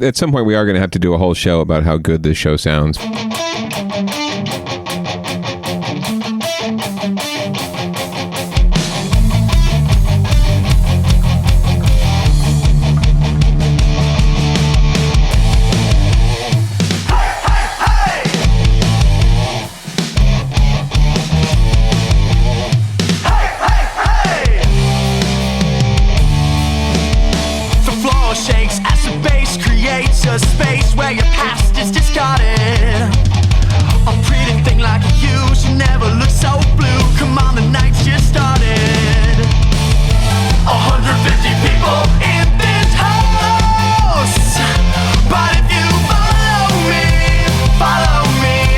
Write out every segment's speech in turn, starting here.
At some point, we are going to have to do a whole show about how good this show sounds. Space where your past is discarded. A pretty thing like you should never look so blue. Come on, the night's just started. 150 people in this house. But if you follow me,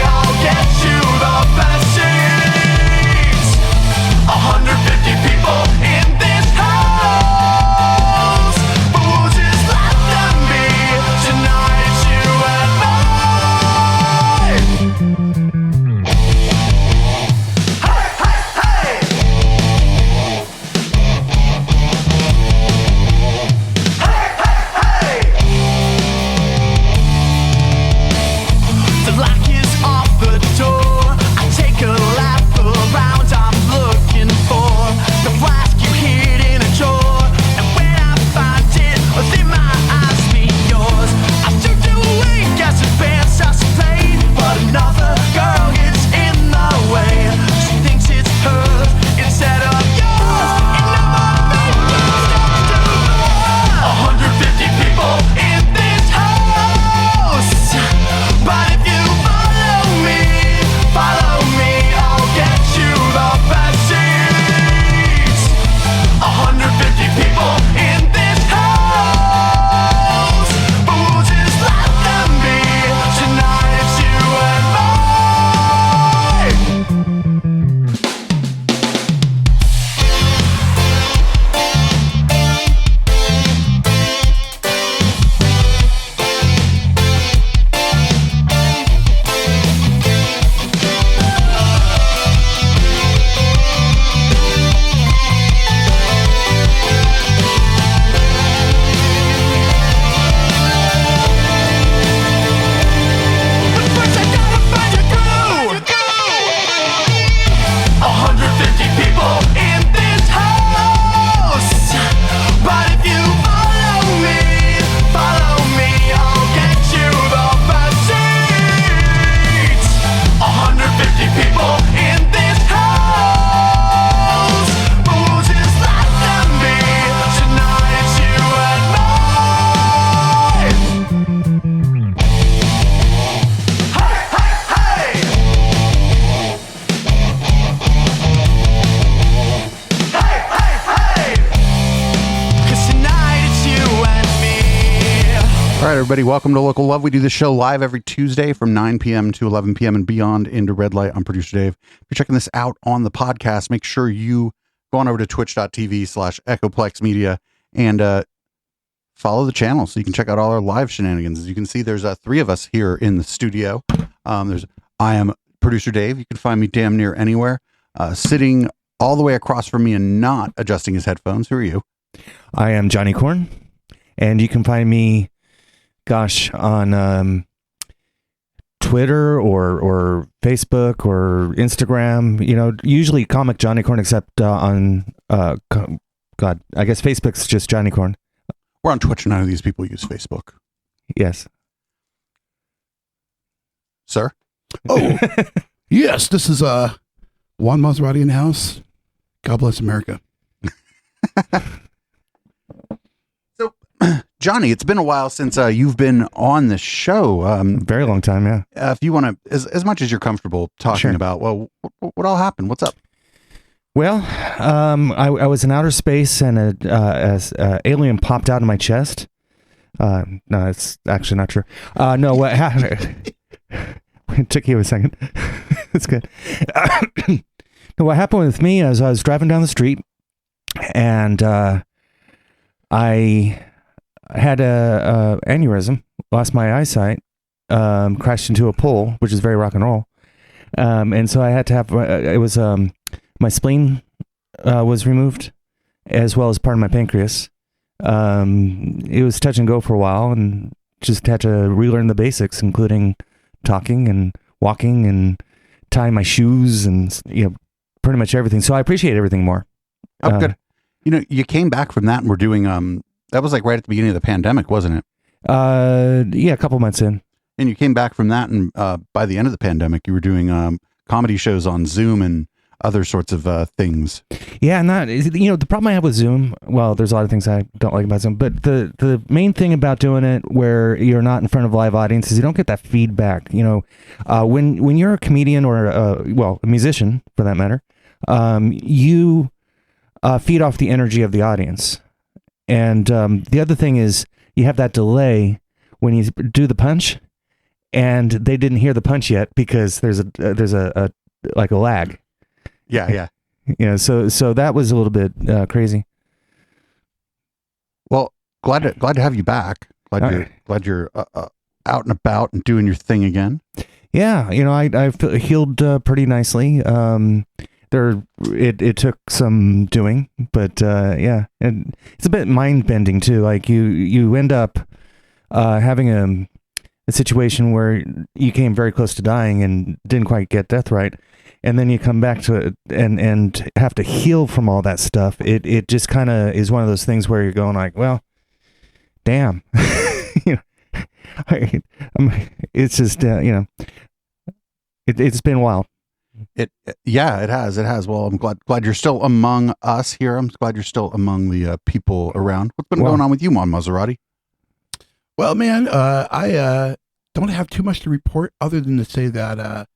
I'll get you the best seats. 150 people in this house. But we'll just let them be. Tonight it's you and mine. Hey, hey, hey. Hey, hey, hey. The lock is off the door. I take a lap around. I'm looking for the flask you hid in a drawer. And when I find it, then my eyes meet yours. I shoot you away, guess the band starts to play. But another girl gets in the way. She thinks it's hers instead of yours. And now my fingers start to burn. 150 people in this house. But if you follow me, I'll get you the best seats. 150 people in this house. But we'll just let them be. Tonight it's you and mine. But first I gotta find your groove. 150 people in this house. But if you follow me, I'll get you the best seats. 150 people in this house. But we'll just let them be. Tonight it's you and mine. Hey, hey, hey. Hey, hey, hey. 'Cause tonight it's you and me. All right, everybody, welcome to Local Love. We do this show live every Tuesday from 9 p.m. to 11 p.m. and beyond into Red Light. I'm producer Dave. If you're checking this out on the podcast, make sure you go on over to twitch.tv/Echoplex Media and follow the channel so you can check out all our live shenanigans. As you can see, there's three of us here in the studio. I am producer Dave. You can find me damn near anywhere. Sitting all the way across from me and not adjusting his headphones. Who are you? I am Johnny Corn, and you can find me, on Twitter or Facebook or Instagram. Usually Comic Johnny Corn, except on I guess Facebook's just Johnny Corn. We're on Twitch. None of these people use Facebook. Yes. Sir? Oh, yes. This is Juan Maserati in the house. God bless America. So, Johnny, it's been a while since you've been on the show. Very long time, yeah. If you want to, as much as you're comfortable talking Sure. about, well, what all happened? What's up? Well, I was in outer space and a alien popped out of my chest. No, it's actually not true. No, what happened? It took you a second. It's good. No, what happened with me is I was driving down the street and I had a aneurysm, lost my eyesight, crashed into a pole, which is very rock and roll. And so I had to have, my spleen was removed, as well as part of my pancreas. It was touch and go for a while, and just had to relearn the basics, including talking and walking and tying my shoes and, pretty much everything. So I appreciate everything more. Oh, good. You came back from that and we're doing, that was like right at the beginning of the pandemic, wasn't it? Yeah, a couple months in. And you came back from that, and by the end of the pandemic, you were doing comedy shows on Zoom and other sorts of things. Yeah, and the problem I have with Zoom, well, there's a lot of things I don't like about Zoom, but the main thing about doing it where you're not in front of live audiences, you don't get that feedback. When you're a comedian or a musician for that matter, you feed off the energy of the audience. And the other thing is you have that delay when you do the punch, and they didn't hear the punch yet because there's a lag. Yeah. So that was a little bit crazy. Well, glad to have you back. Glad you're out and about and doing your thing again. Yeah, I healed pretty nicely. It took some doing, but yeah, and it's a bit mind bending too. Like you end up having a situation where you came very close to dying and didn't quite get death right, and then you come back to it and have to heal from all that stuff. It just kind of is one of those things where you're going like, well, damn, it's just it's been wild. It has. Well, I'm glad you're still among us here. I'm glad you're still among the people around. What's been going on with you, Juan Maserati? Well, man, I don't have too much to report other than to say that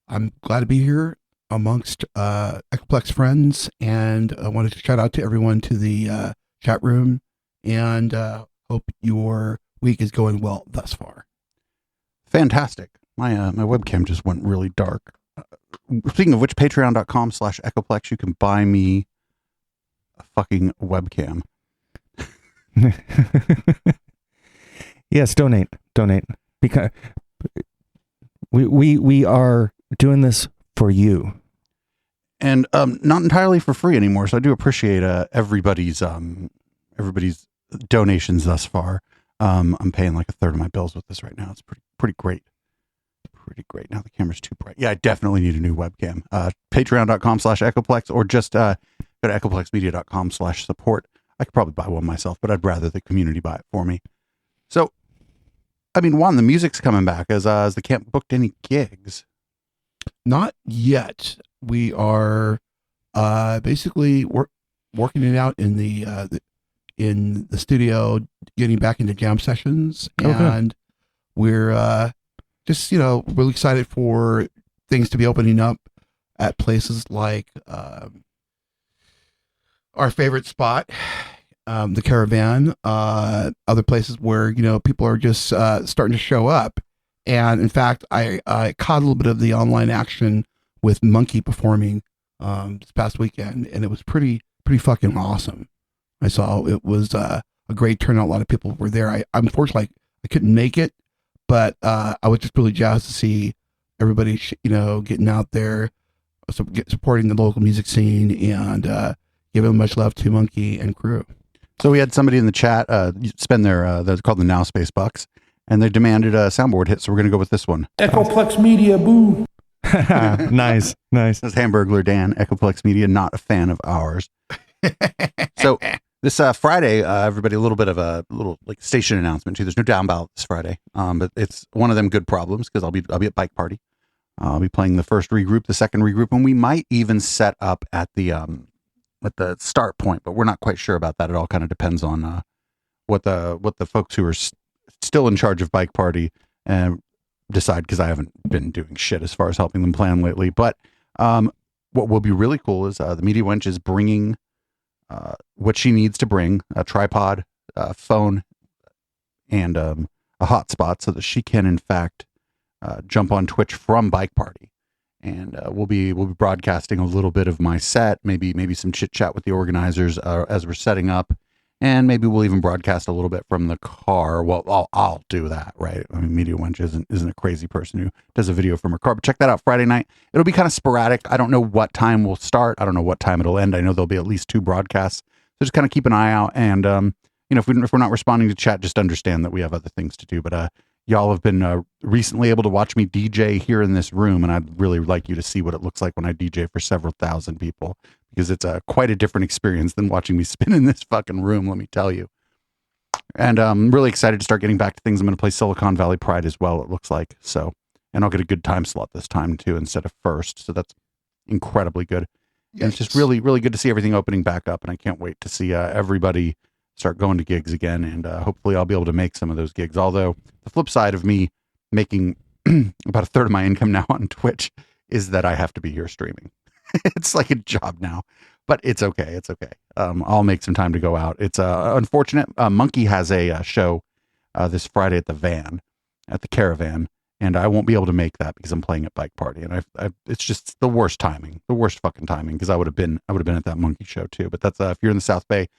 I'm glad to be here amongst Echoplex friends, and I wanted to shout out to everyone to the chat room, and hope your week is going well thus far. Fantastic. My webcam just went really dark. Speaking of which, patreon.com/Echoplex, you can buy me a fucking webcam. Yes, donate. Because we are doing this for you. And not entirely for free anymore, so I do appreciate everybody's donations thus far. I'm paying like a third of my bills with this right now. It's pretty great. Pretty great. Now the camera's too bright. Yeah, I definitely need a new webcam. Patreon.com/Echoplex, or just go to echoplexmedia.com/support. I could probably buy one myself, but I'd rather the community buy it for me. So, I mean, Juan, the music's coming back. Has the camp booked any gigs? Not yet. We are basically working it out in the studio, getting back into jam sessions, and we're just really excited for things to be opening up at places like our favorite spot, the Caravan, other places where people are just starting to show up. And in fact, I caught a little bit of the online action with Monkey performing this past weekend, and it was pretty fucking awesome. I saw it was a great turnout. A lot of people were there. Unfortunately I couldn't make it, but I was just really jazzed to see everybody getting out there, supporting the local music scene, and giving much love to Monkey and crew. So we had somebody in the chat spend they're called the Now Space Bucks, and they demanded a soundboard hit, so we're going to go with this one. Echoplex Media, boo. Nice. That's Hamburglar Dan, Echoplex Media, not a fan of ours. So this Friday, everybody, a little bit of a little like station announcement too. There's no down ballot this Friday, but it's one of them good problems because I'll be at Bike Party. I'll be playing the first regroup, the second regroup, and we might even set up at the start point, but we're not quite sure about that. It all kind of depends on what the folks who are still in charge of Bike Party decide, because I haven't been doing shit as far as helping them plan lately. But what will be really cool is the Media Wench is bringing what she needs to bring: a tripod, phone, and a hotspot, so that she can in fact jump on Twitch from Bike Party. And we'll be broadcasting a little bit of my set, maybe some chit chat with the organizers as we're setting up, and maybe we'll even broadcast a little bit from the car. Well, I'll do that, right? I mean, Media Wench isn't a crazy person who does a video from her car. But check that out Friday night. It'll be kind of sporadic. I don't know what time we'll start. I don't know what time it'll end. I know there'll be at least 2 broadcasts. So just kind of keep an eye out, and if we're not responding to chat, just understand that we have other things to do. But y'all have been recently able to watch me DJ here in this room, and I'd really like you to see what it looks like when I DJ for several thousand people, because it's quite a different experience than watching me spin in this fucking room, let me tell you. And I'm really excited to start getting back to things. I'm going to play Silicon Valley Pride as well, it looks like. So, and I'll get a good time slot this time too, instead of first. So that's incredibly good. And it's just really, really good to see everything opening back up. And I can't wait to see everybody start going to gigs again. And hopefully I'll be able to make some of those gigs. Although the flip side of me making about a third of my income now on Twitch is that I have to be here streaming. It's like a job now, but it's okay. It's okay. I'll make some time to go out. It's unfortunate. Monkey has a show this Friday at the Caravan, and I won't be able to make that because I'm playing at Bike Party, and it's just the worst fucking timing, because I would have been at that Monkey show too. But that's if you're in the South Bay,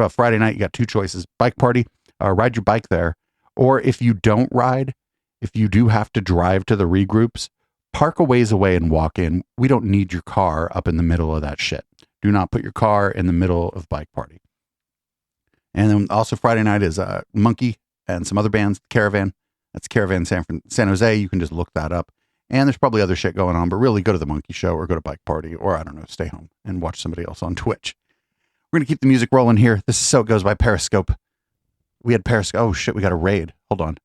Friday night, you got two choices: Bike Party, ride your bike there, or if you don't ride, if you do have to drive to the regroups, park a ways away and walk in. We don't need your car up in the middle of that shit. Do not put your car in the middle of Bike Party. And then also Friday night is Monkey and some other bands, Caravan. That's Caravan San Jose. You can just look that up. And there's probably other shit going on, but really go to the Monkey show or go to Bike Party, or I don't know, stay home and watch somebody else on Twitch. We're going to keep the music rolling here. This is So It Goes by Periscope. We had Periscope. Oh shit, we got a raid. Hold on.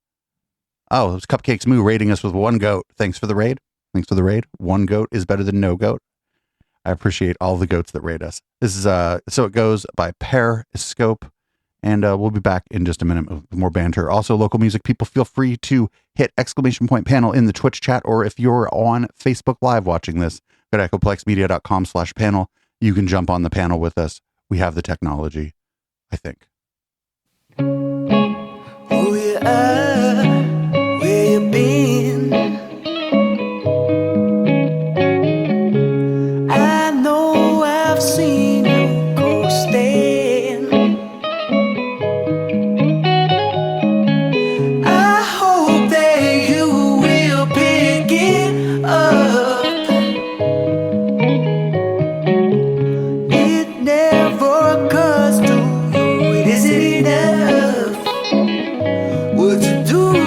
Oh, it was Cupcakes Moo raiding us with one goat. Thanks for the raid. One goat is better than no goat. I appreciate all the goats that raid us. This is So It Goes by Periscope. And we'll be back in just a minute with more banter. Also, local music people, feel free to hit !panel in the Twitch chat, or if you're on Facebook Live watching this, go to echoplexmedia.com/panel. You can jump on the panel with us. We have the technology, I think. Who you are, where you been? I know I've seen you coasting. I hope that you will pick it up. It never occurs to you, is it enough? What to do?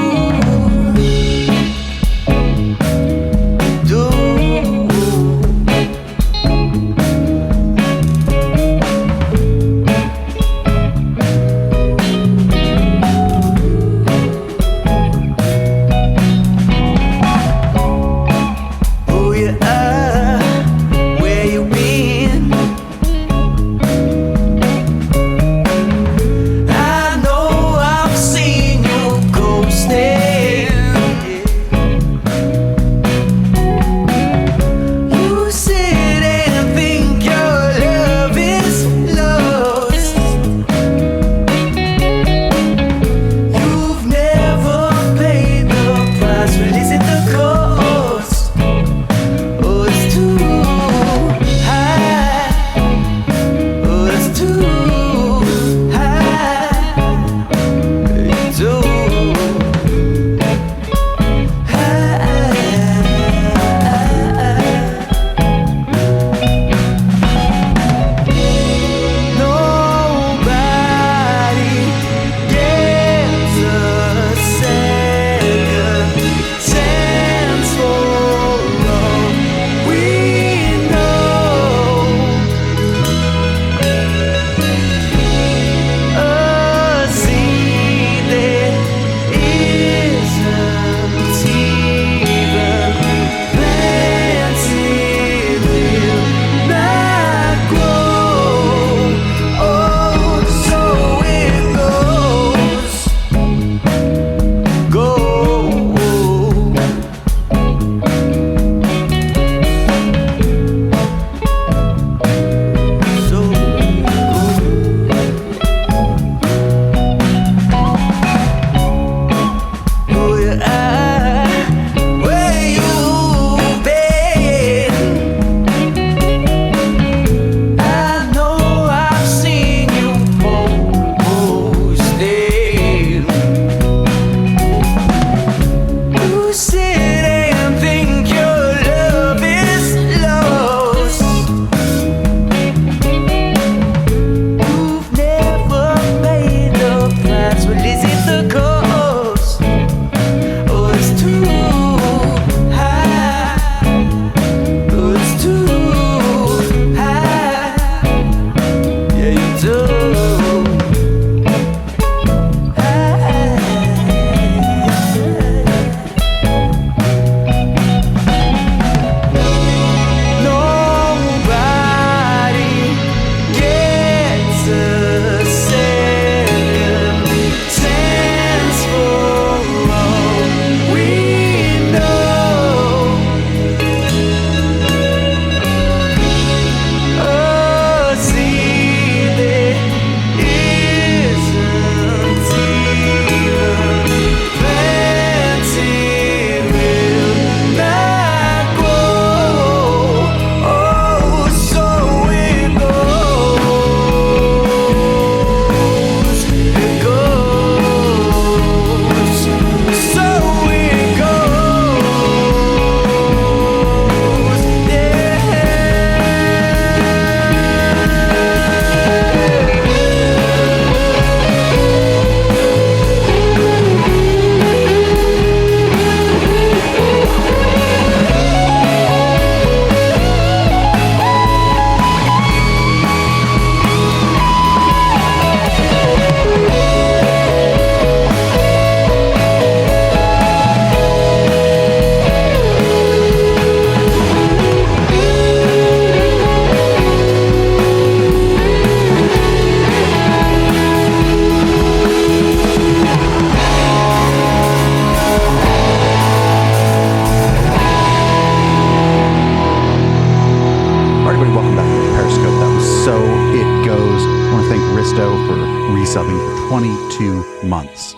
22 months.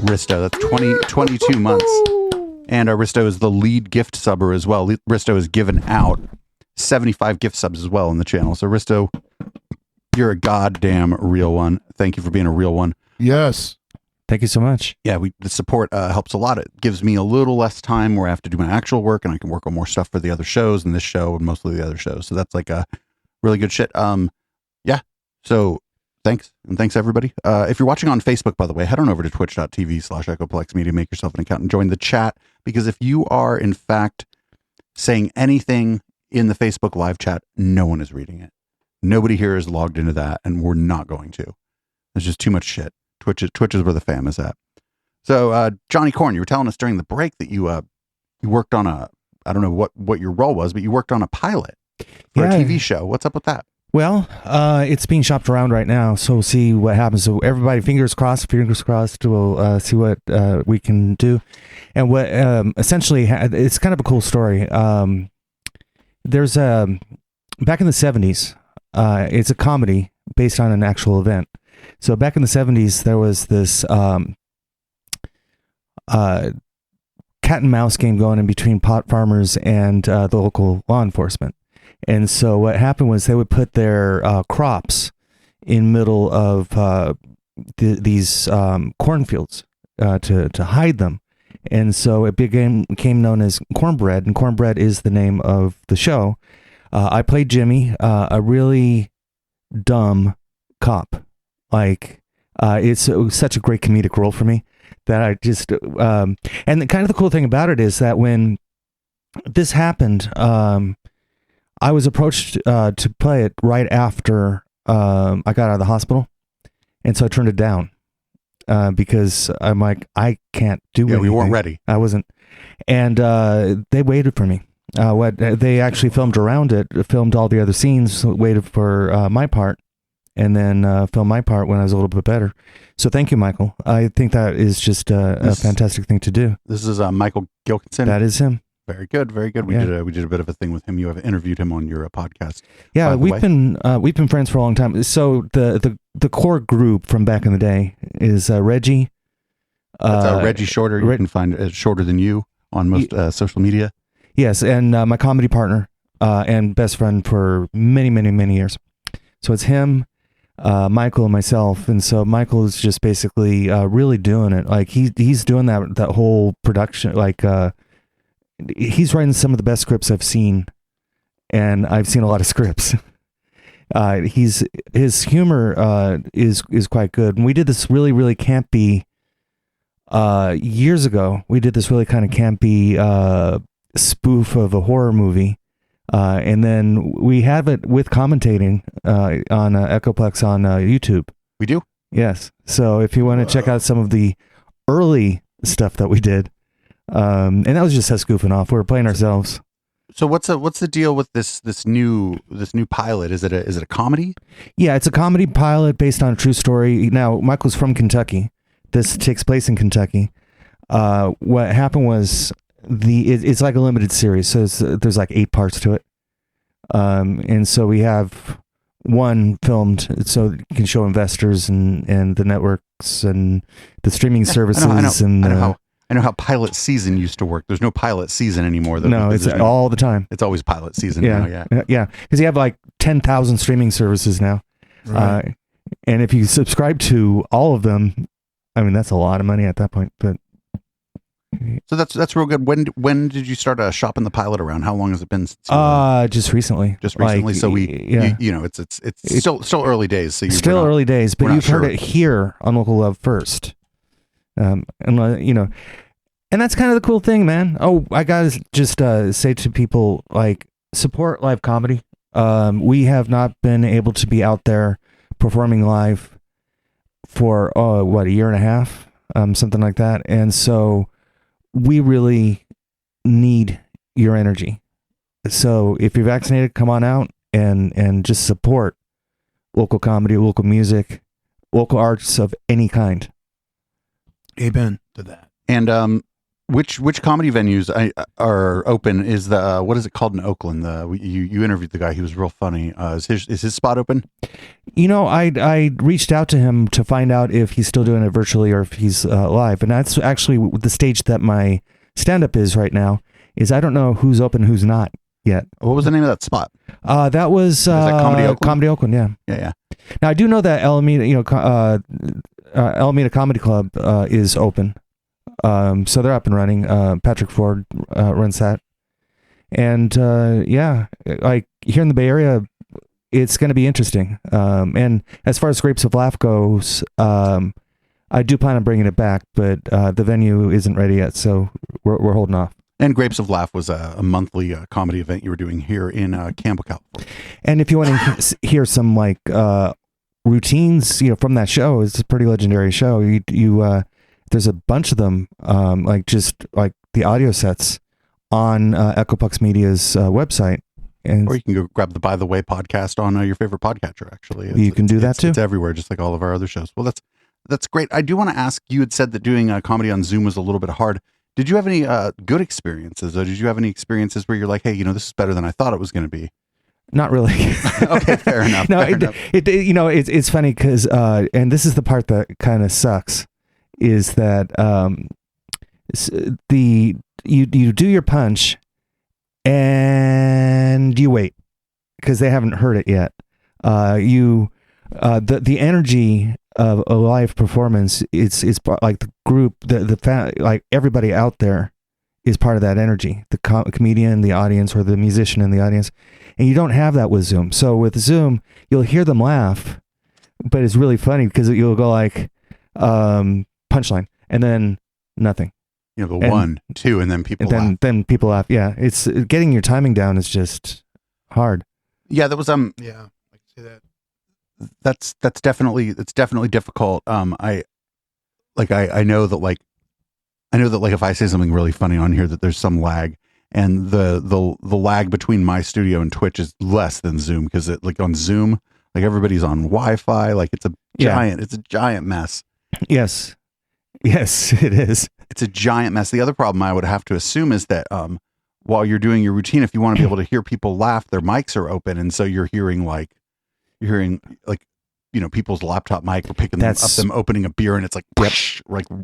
Risto, that's 22 months. And Risto is the lead gift subber as well. Risto has given out 75 gift subs as well on the channel. So Risto, you're a goddamn real one. Thank you for being a real one. Yes. Thank you so much. Yeah, the support helps a lot. It gives me a little less time where I have to do my actual work, and I can work on more stuff for the other shows and this show and mostly the other shows. So that's like a really good shit. Yeah. So thanks. And thanks everybody. If you're watching on Facebook, by the way, head on over to twitch.tv/Echoplex Media, make yourself an account and join the chat, because if you are in fact saying anything in the Facebook live chat, no one is reading it. Nobody here is logged into that, and we're not going to. There's just too much shit. Twitch is where the fam is at. So, Johnny Corn, you were telling us during the break that you worked on I don't know what your role was, but you worked on a pilot for a TV show. What's up with that? Well, it's being shopped around right now, so we'll see what happens. So everybody, fingers crossed, we'll see what we can do. And what essentially, it's kind of a cool story. There's back in the 70s, it's a comedy based on an actual event. So back in the 70s, there was this cat and mouse game going in between pot farmers and the local law enforcement. And so what happened was they would put their crops in middle of these cornfields to hide them. And so it became known as Cornbread, and Cornbread is the name of the show. I played Jimmy, a really dumb cop. Like, it was such a great comedic role for me that I just, and the cool thing about it is that when this happened, I was approached to play it right after I got out of the hospital, and so I turned it down because I'm like, I can't do anything. We weren't ready. I wasn't, and they waited for me. They actually filmed around it, filmed all the other scenes, waited for my part, and then filmed my part when I was a little bit better. So thank you, Michael. I think that is just a fantastic thing to do. This is Michael Gilkinson. That is him. Very good, very good. We did a bit of a thing with him. You have interviewed him on your podcast. Yeah, we've been friends for a long time. So the core group from back in the day is Reggie. That's Reggie Shorter. You can find it Shorter Than You on most social media. Yes, and my comedy partner and best friend for many, many, many years. So it's him, Michael, and myself. And so Michael is just basically really doing it. Like he's doing that whole production. Like he's writing some of the best scripts I've seen, and I've seen a lot of scripts. His humor is quite good. And we did this really, really campy years ago. We did this really kind of campy spoof of a horror movie, and then we have it with commentating on Echoplex on YouTube. We do? Yes. So if you want to check out some of the early stuff that we did, and that was just us goofing off. We were playing ourselves. So what's the deal with this new pilot? Is it a comedy? Yeah, it's a comedy pilot based on a true story. Now, Michael's from Kentucky. This takes place in Kentucky. What happened was it's like a limited series, so there's like 8 parts to it, and so we have one filmed so you can show investors and the networks and the streaming services. I know how pilot season used to work. There's no pilot season anymore. No, it's all the time. It's always pilot season now. Yeah, because you have like 10,000 streaming services now, Right. and if you subscribe to all of them, I mean that's a lot of money at that point. But so that's real good. When did you start shopping the pilot around? How long has it been? Since just recently. Just recently. Like, So it's still early days. So still early days, but you've heard it here on Local Love first. And that's kind of the cool thing, man. Oh, I gotta just say to people, like, support live comedy. We have not been able to be out there performing live for a year and a half, something like that, and so we really need your energy. So if you're vaccinated, come on out and just support local comedy, local music, local arts of any kind. Amen to that. And Which comedy venues are open? Is the what is it called in Oakland? You interviewed the guy. He was real funny. Is his spot open? I reached out to him to find out if he's still doing it virtually or if he's live, and that's actually the stage that my stand-up is right now. Is I don't know who's open, who's not yet. What was the name of that spot? That was that Comedy Oakland? Comedy Oakland, yeah. Yeah. Now I do know that Alameda, Alameda Comedy Club is open. So they're up and running. Patrick Ford runs that. And like here in the Bay Area, it's going to be interesting. And as far as Grapes of Laugh goes, I do plan on bringing it back, but the venue isn't ready yet, so we're holding off. And Grapes of Laugh was a monthly comedy event you were doing here in Campbell, California. And if you want to hear some like routines, from that show, it's a pretty legendary show. You there's a bunch of them, like just like the audio sets on Echoplex Media's website. And or you can go grab the By the Way podcast on your favorite podcatcher, actually. You can do that too. It's everywhere, just like all of our other shows. Well, that's great. I do want to ask, you had said that doing comedy on Zoom was a little bit hard. Did you have any good experiences, or did you have any experiences where you're like, hey, this is better than I thought it was going to be? Not really. Okay, fair enough. No, fair enough. It's funny because, and this is the part that kind of sucks, is that you do your punch and you wait because they haven't heard it yet. The energy of a live performance, it's like the group, like everybody out there is part of that energy. The comedian, the audience, or the musician in the audience, and you don't have that with Zoom. So with Zoom, you'll hear them laugh, but it's really funny because you'll go like punchline and then nothing. The 1, 2, and then people laugh. Then people laugh. Yeah, it's getting your timing down is just hard. Yeah, that was Yeah, I can see that. That's definitely difficult. I know that like if I say something really funny on here, that there's some lag, and the lag between my studio and Twitch is less than Zoom, because like on Zoom, like everybody's on Wi-Fi, like it's a giant mess. Yes, it is. It's a giant mess. The other problem I would have to assume is that while you're doing your routine, if you want to be able to hear people laugh, their mics are open, and so you're hearing people's laptop mic, or picking them opening a beer, and it's like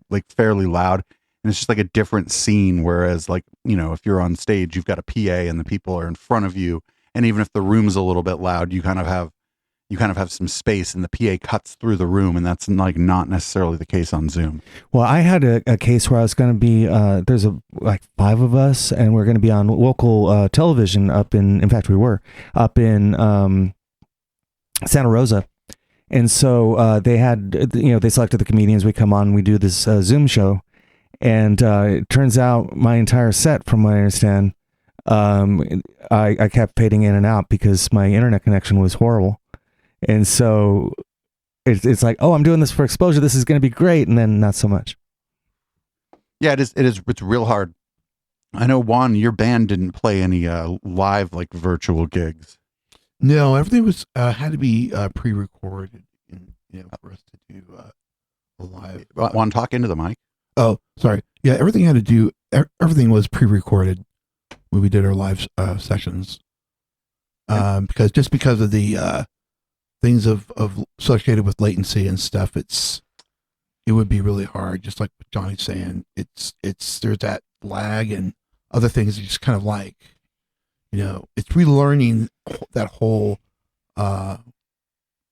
like fairly loud, and it's just like a different scene. Whereas like if you're on stage, you've got a PA and the people are in front of you, and even if the room's a little bit loud, you kind of have some space, and the PA cuts through the room, and that's like not necessarily the case on Zoom. Well, I had a case where I was going to be there's like 5 of us, and we're going to be on local television in fact we were up in Santa Rosa. And so they had, they selected the comedians. We come on, we do this Zoom show. And it turns out my entire set, from what I understand, I kept fading in and out because my internet connection was horrible. And so it's like, oh, I'm doing this for exposure. This is going to be great. And then not so much. Yeah, it is. It's real hard. I know, Juan, your band didn't play any live, like virtual gigs. No, everything was had to be pre-recorded, for us to do a live. Juan, talk into the mic. Oh, sorry. Yeah, everything was pre-recorded when we did our live sessions. Because of the things of associated with latency and stuff, it would be really hard. Just like Johnny's saying, there's that lag and other things. You just kind of like, it's relearning that whole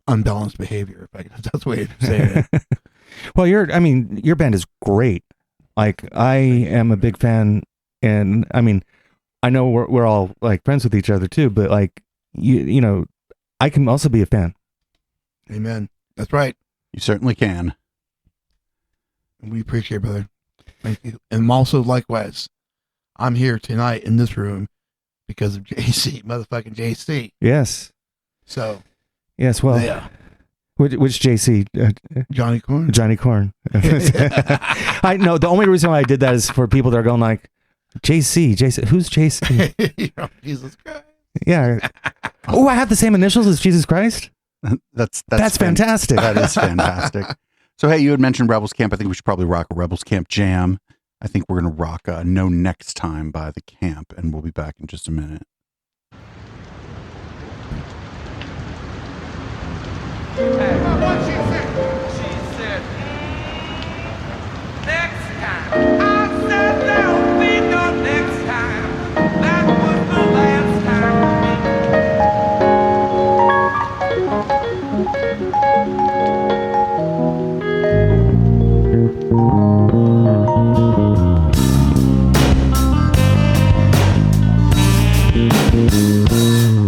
unbalanced behavior. That's the way to say it. Well, your band is great. Like, I am a big fan, and I know we're all like friends with each other too. But like, I can also be a fan. Amen. That's right. You certainly can. We appreciate it, brother. Thank you. And also, likewise, I'm here tonight in this room because of motherfucking JC. Yes. So. Yes. Well. Yeah. Which JC? Johnny Corn. Johnny Corn. I know. The only reason why I did that is for people that are going like, JC. Who's JC? Jesus Christ. Yeah. Oh, I have the same initials as Jesus Christ. That's fantastic. That is fantastic. So, hey, you had mentioned Rebels Camp. I think we should probably rock a Rebels Camp jam. I think we're going to rock No Next Time by The Camp, and we'll be back in just a minute. She said, next time. I said there'll be no next time. That was the last time.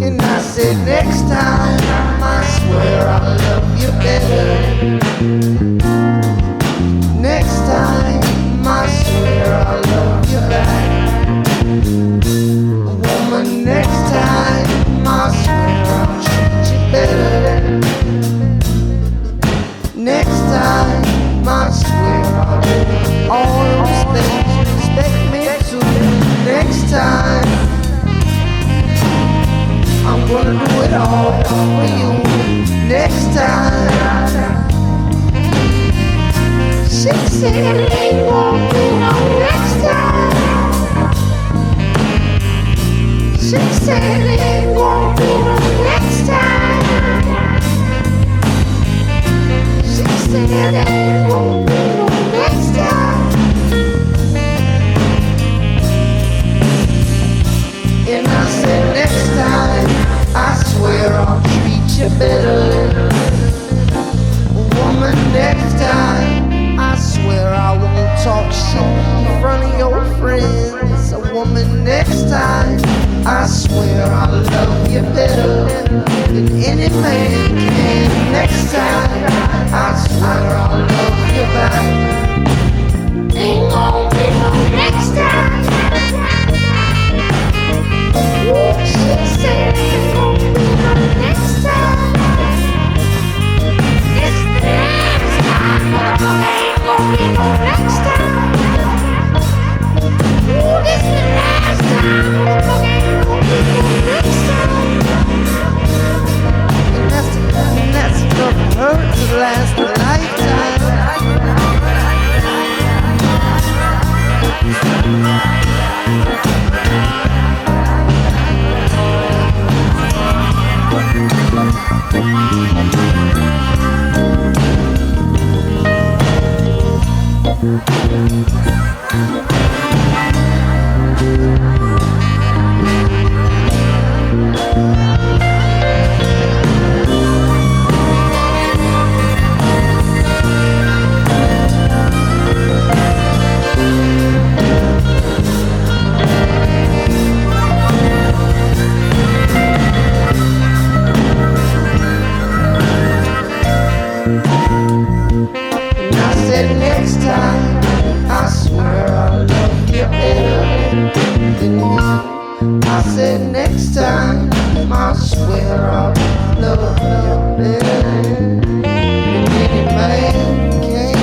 And I said next time, I swear I'll love you better. Next time, I swear I'll love you back. Woman, next time, I swear I'll treat you better. Next time, I swear I'll do all those things you expect me to. Next time, I'm gonna do it all for you. Next time. She said it ain't gonna be no next time. She said it ain't gonna be no next time. She said it ain't gonna be no next time. And I said next time, I swear I'll treat you better. Woman, next time, I swear I won't talk shit in front of your friends. A woman, next time, I swear I'll love you better than any man can. Next time, I swear I'll love you back. Ain't gonna be no next time. She said ain't gonna be no next time. It's the last time. Ain't gonna be no next time. Ooh, this the last time. Ain't gonna be no next time. And that's enough hurt to last a lifetime. Next time, I swear I'll love you better than you. I said next time, I swear I'll love you better than any man can.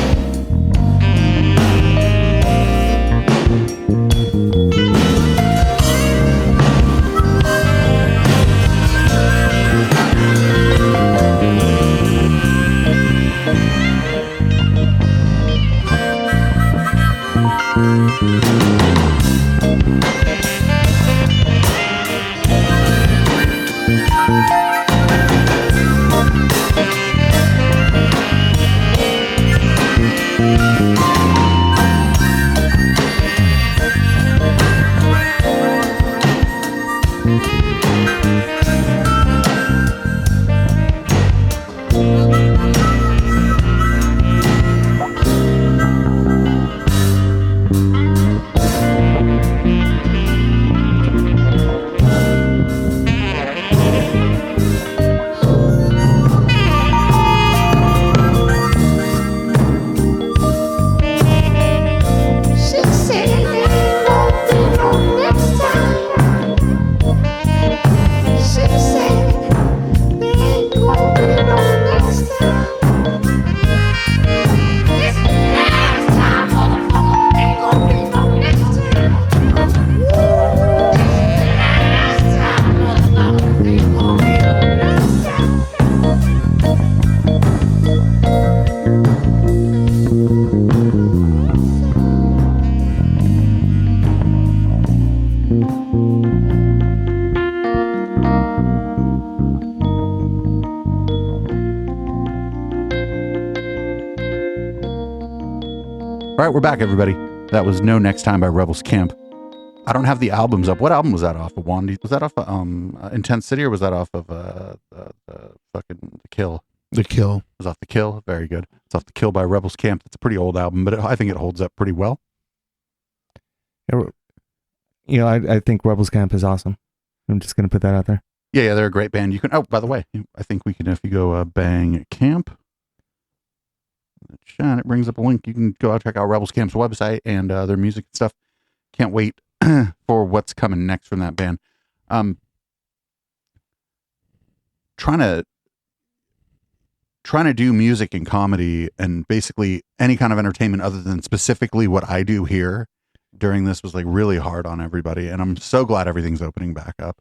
right, we're back, everybody. That was No Next Time by Rebels Camp. I don't have the albums up. What album was that off of, Juan? Was that off of Intense City, or was that off of fucking The Kill? The Kill. It was off The Kill. Very good. It's off The Kill by Rebels Camp. It's a pretty old album, but I think it holds up pretty well. You know, I think Rebels Camp is awesome. I'm just going to put that out there. Yeah, they're a great band. You can. Oh, by the way, I think we can. If you go Bang Camp, and it brings up a link. You can go out check out Rebels Camp's website and their music and stuff. Can't wait for what's coming next from that band. Trying to do music and comedy and basically any kind of entertainment other than specifically what I do here during this was like really hard on everybody, and I'm so glad everything's opening back up.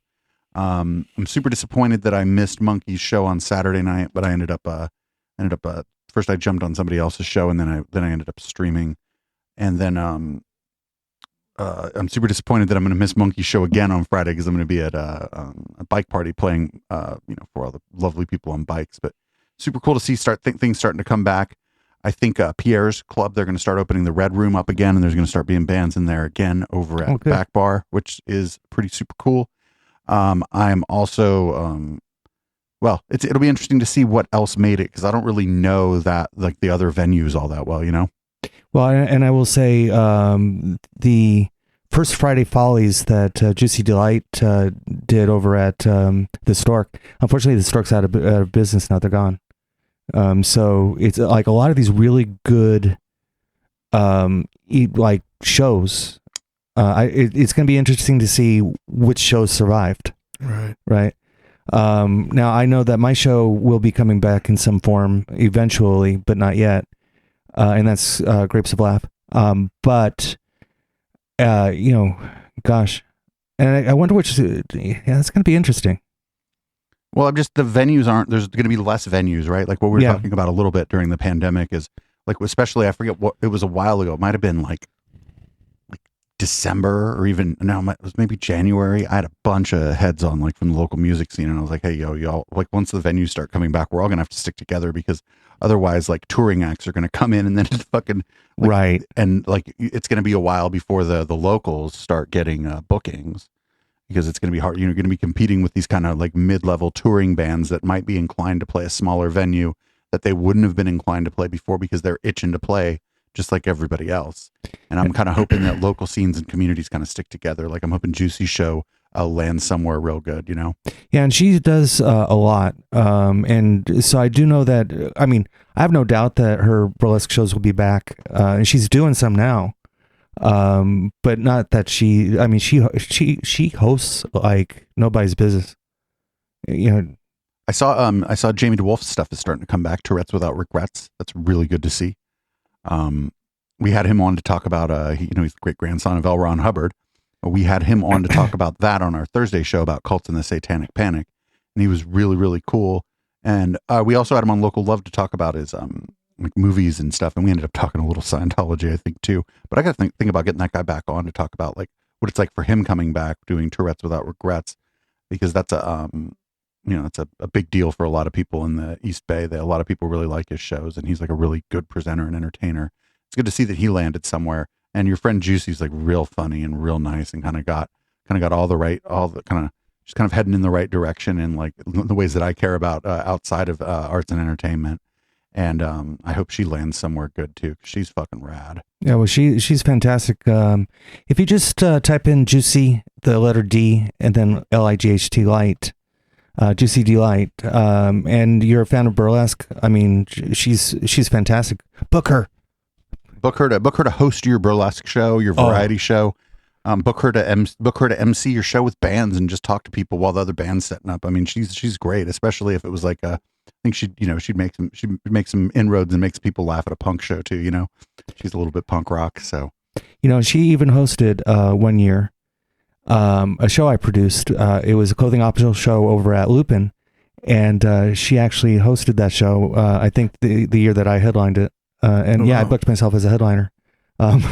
I'm super disappointed that I missed Monkey's show on Saturday night, but I ended up first I jumped on somebody else's show, and then I ended up streaming, and then I'm super disappointed that I'm going to miss Monkey's show again on Friday because I'm going to be at a bike party playing for all the lovely people on bikes. But super cool to see things starting to come back. I think Pierre's Club, they're going to start opening the Red Room up again, and there's going to start being bands in there again over at Back Bar, which is pretty super cool. I'm also, it'll be interesting to see what else made it, because I don't really know that like the other venues all that well, you know? Well, and I will say the first Friday Follies that Juicy Delight did over at the Stork, unfortunately the Stork's out of business now, they're gone. So it's like a lot of these really good like shows. It's going to be interesting to see which shows survived. Right. Now I know that my show will be coming back in some form eventually, but not yet. And that's Grapes of Laugh. But gosh, and I wonder which. Yeah, it's going to be interesting. Well, the venues there's going to be less venues, right? Like what we were talking about a little bit during the pandemic is like, especially, I forget what, it was a while ago. It might've been like December or even now it was maybe January. I had a bunch of heads on like from the local music scene, and I was like, hey, y'all, like once the venues start coming back, we're all going to have to stick together, because otherwise like touring acts are going to come in and then it's fucking right. And like, it's going to be a while before the locals start getting bookings. Because it's going to be hard. You're going to be competing with these kind of like mid-level touring bands that might be inclined to play a smaller venue that they wouldn't have been inclined to play before because they're itching to play just like everybody else. And I'm kind of hoping that local scenes and communities kind of stick together. Like I'm hoping Juicy's show lands somewhere real good, you know? Yeah, and she does a lot. And so I do know that, I mean, I have no doubt that her burlesque shows will be back. And she's doing some now. But not that she hosts like nobody's business. You know, I saw Jamie DeWolf's stuff is starting to come back. Tourette's Without Regrets. That's really good to see. We had him on to talk about, he's the great grandson of L. Ron Hubbard. We had him on to talk about that on our Thursday show about cults and the Satanic Panic, and he was really, really cool. And we also had him on Local Love to talk about his like movies and stuff, and we ended up talking a little Scientology, I think, too. But I got to think about getting that guy back on to talk about like what it's like for him coming back doing Tourette's Without Regrets, because that's it's a big deal for a lot of people in the East Bay. A lot of people really like his shows, and he's like a really good presenter and entertainer. It's good to see that he landed somewhere. And your friend Juicy's like real funny and real nice, and kind of got she's kind of heading in the right direction in like the ways that I care about outside of arts and entertainment. And I hope she lands somewhere good too, 'cause she's fucking rad. Yeah, well, she's fantastic. If you just type in Juicy, the letter D, and then Light, Light, Juicy Delight, and you're a fan of burlesque, I mean, she's fantastic. Book her to host your burlesque show, your variety show. Book her to MC your show with bands and just talk to people while the other band's setting up. I mean, she's great, especially if it was like I think she'd make some inroads and makes people laugh at a punk show too. You know, she's a little bit punk rock. So, she even hosted 1 year a show I produced. It was a clothing optional show over at Lupin, and she actually hosted that show. I think the year that I headlined it, I booked myself as a headliner. I've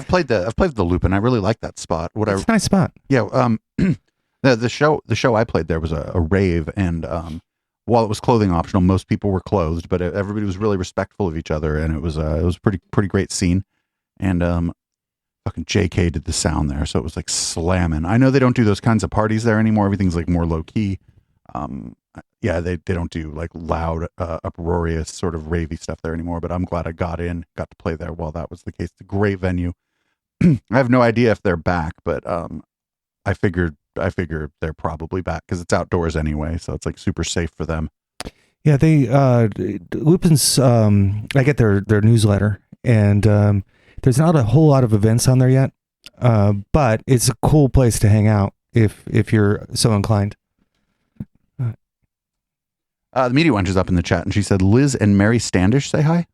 played the Lupin. I really like that spot. It's a nice spot. Yeah. The show I played there was a rave, and while it was clothing optional, most people were clothed, but everybody was really respectful of each other, and it was pretty great scene. And fucking JK did the sound there, so it was like slamming. I know they don't do those kinds of parties there anymore. Everything's like more low key. Yeah, they don't do like loud, uproarious sort of ravey stuff there anymore. But I'm glad I got to play there while that was the case. It's a great venue. I have no idea if they're back, but I figure they're probably back because it's outdoors anyway, so it's like super safe for them. Yeah, they Lupin's. I get their newsletter, and there's not a whole lot of events on there yet, but it's a cool place to hang out if you're so inclined. The media wench is up in the chat, and she said Liz and Mary Standish say hi.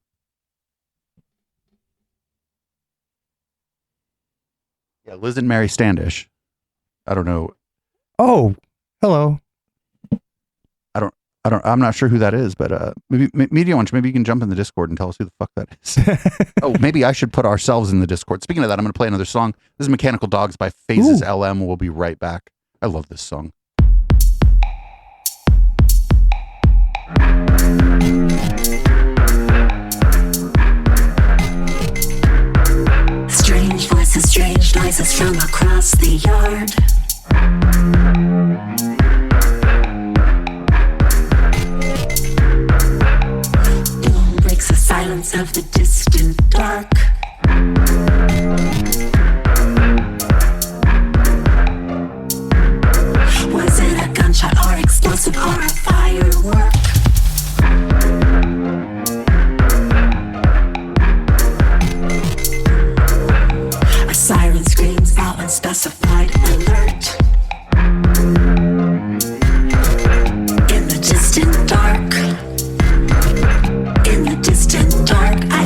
Yeah, Liz and Mary Standish. I don't know. Oh, hello. I'm not sure who that is, but maybe media wench, maybe you can jump in the Discord and tell us who the fuck that is. Oh, maybe I should put ourselves in the Discord. Speaking of that, I'm going to play another song. This is Mechanical Dogs by Phases LM. We'll be right back. I love this song. Strange voices, strange noises from across the yard. Boom breaks the silence of the distant dark. Was it a gunshot or explosive or a firework? A siren screams out unspecified alert. In the distant dark, I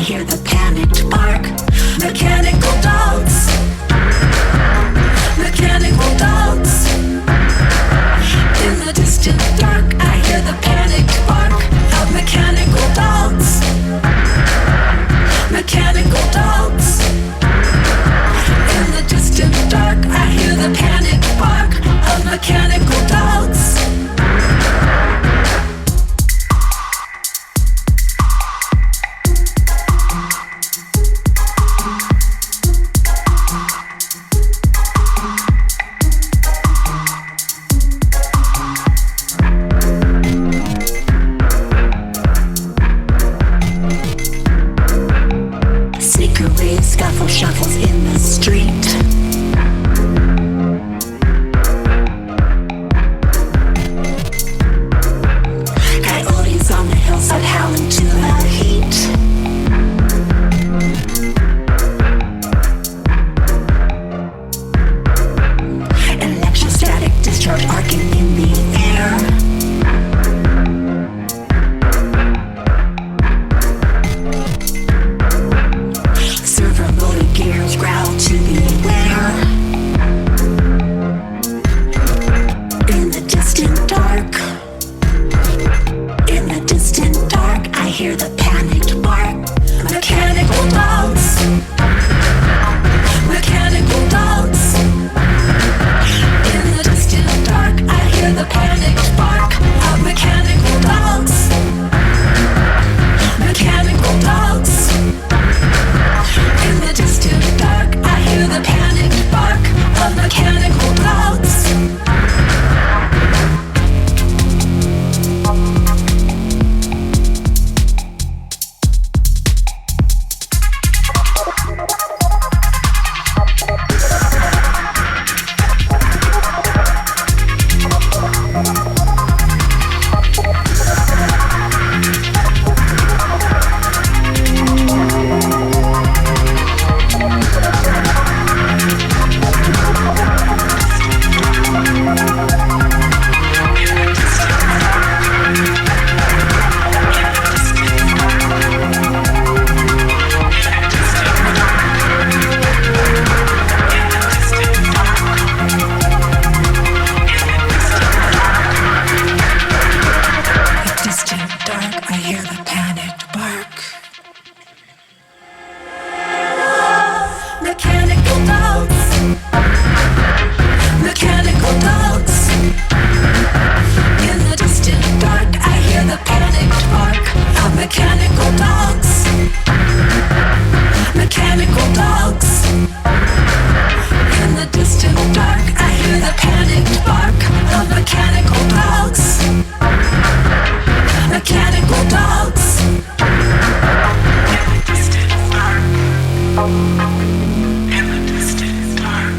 in the distant dark.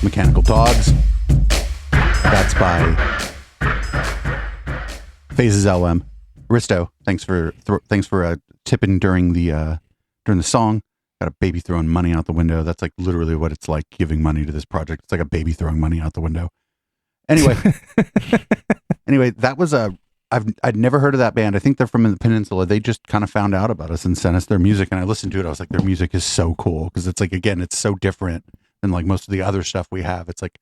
Mechanical Dogs. That's by Phases LM. Risto, thanks for tipping during the song. Got a baby throwing money out the window. That's like literally what it's like giving money to this project. It's like a baby throwing money out the window. Anyway, that was I'd never heard of that band. I think they're from the Peninsula. They just kind of found out about us and sent us their music, and I listened to it. I was like, their music is so cool because it's like, again, it's so different than like most of the other stuff we have. It's like,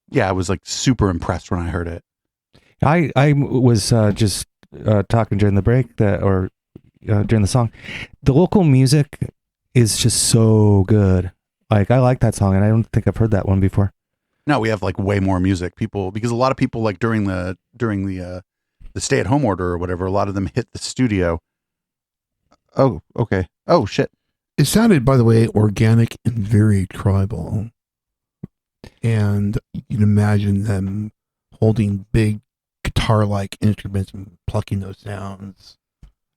yeah, I was like super impressed when I heard it. I was just talking during the break during the song. The local music is just so good. Like, I like that song, and I don't think I've heard that one before. No, we have like way more music. Because a lot of people like during the stay-at-home order or whatever, a lot of them hit the studio. Oh, okay. Oh, shit. It sounded, by the way, organic and very tribal. And you can imagine them holding big guitar-like instruments and plucking those sounds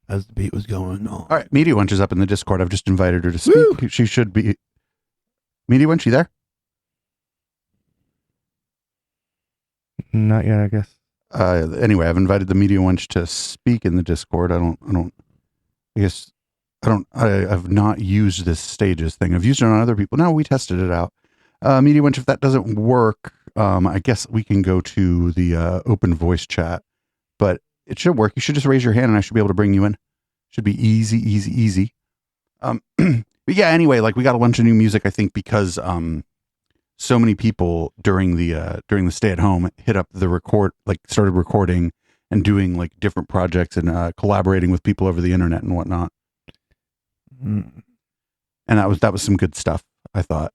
as the beat was going on. All right, Media Wench is up in the Discord. I've just invited her to speak. Woo! She should be. Media Wench, you there? Not yet, I guess. Anyway, I've invited the Media Wench to speak in the Discord. I've not used this stages thing. I've used it on other people. No, we tested it out. Media Wench, if that doesn't work, I guess we can go to the open voice chat, but it should work. You should just raise your hand and I should be able to bring you in. Should be easy. But yeah, anyway, like we got a bunch of new music, I think, because so many people during the stay at home hit up the started recording and doing like different projects and collaborating with people over the internet and whatnot. And that was some good stuff, I thought.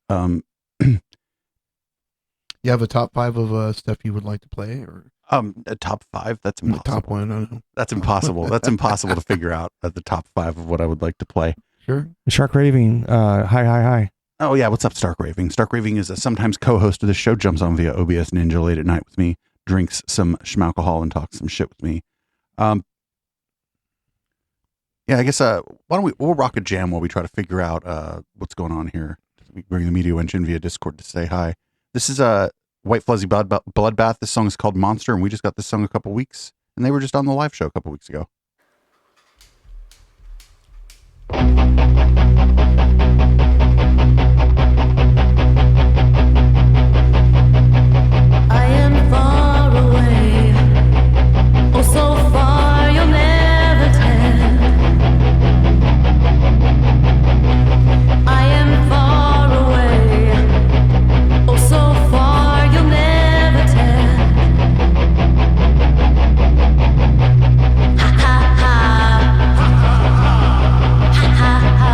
You have a top 5 of stuff you would like to play, or a top 5? That's impossible. The top one, I don't know. That's impossible. That's impossible to figure out at the top 5 of what I would like to play. Sure. Shark Raving, hi. Oh yeah, what's up, Stark Raving? Stark Raving is a sometimes co-host of the show. Jumps on via OBS Ninja late at night with me, drinks some schmalcohol and talks some shit with me. Yeah, I guess we'll rock a jam while we try to figure out what's going on here. We bring the Media Wench in via Discord to say hi. This is White Fuzzy Bloodbath. This song is called Monster, and we just got this song a couple weeks, and they were just on the live show a couple weeks ago. I am far away, oh so far you'll never tell. I am far away, oh so far you'll never tell. Ha ha ha, ha ha ha.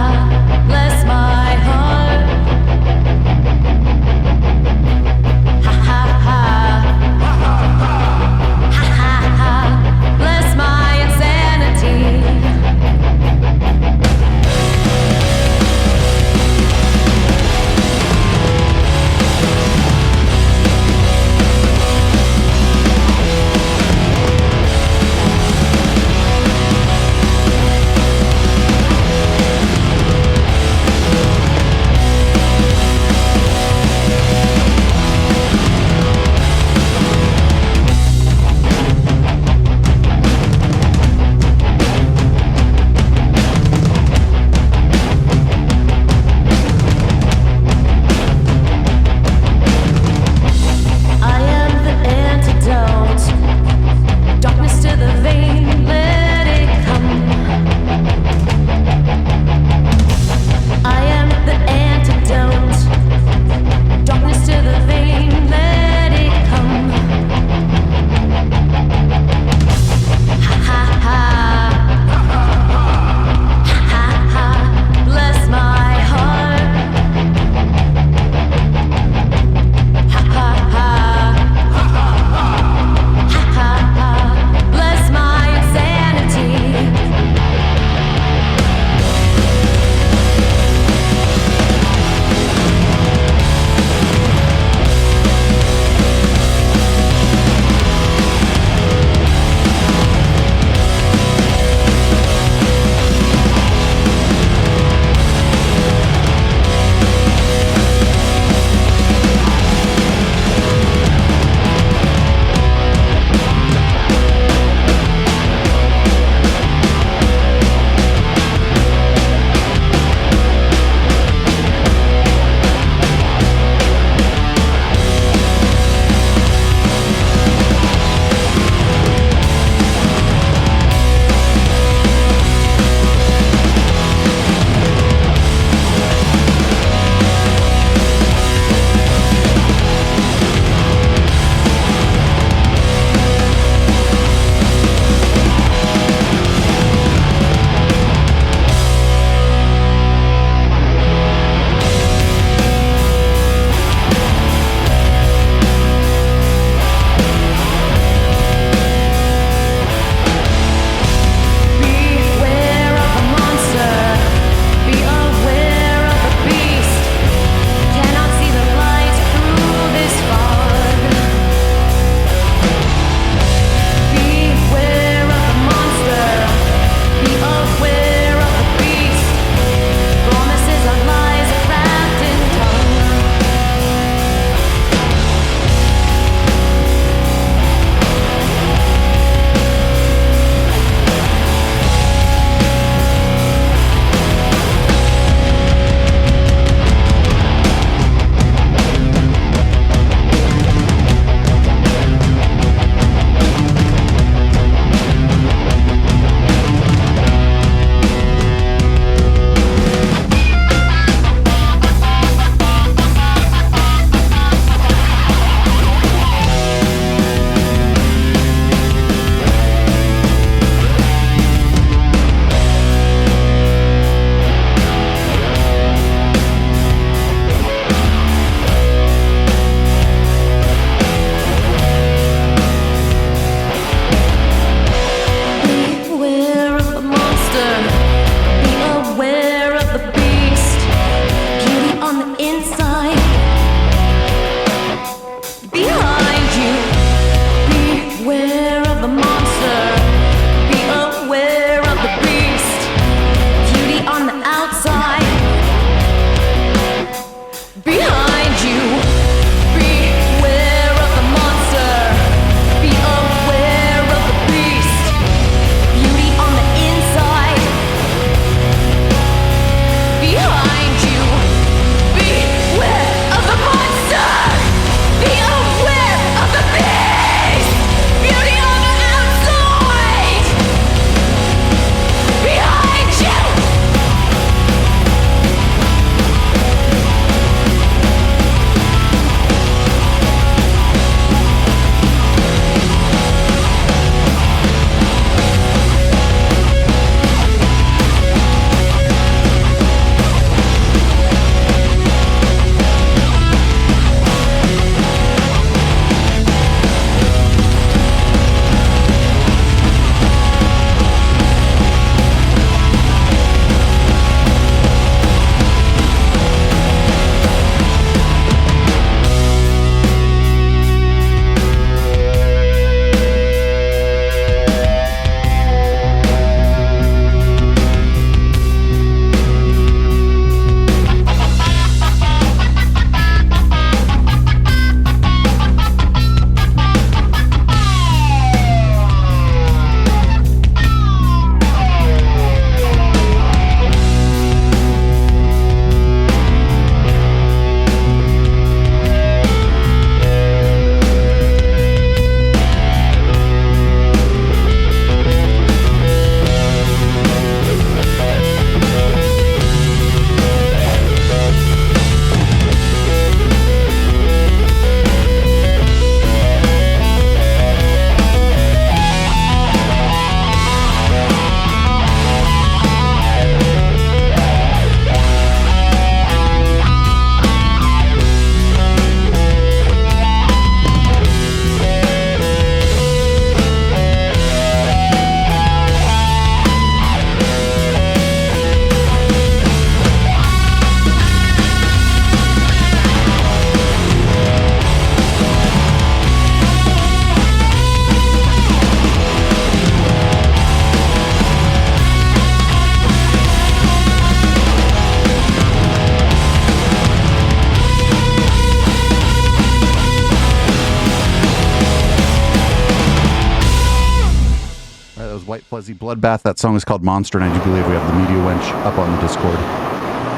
White Fuzzy Bloodbath. That song is called Monster, and I do believe we have the Media Wench up on the Discord.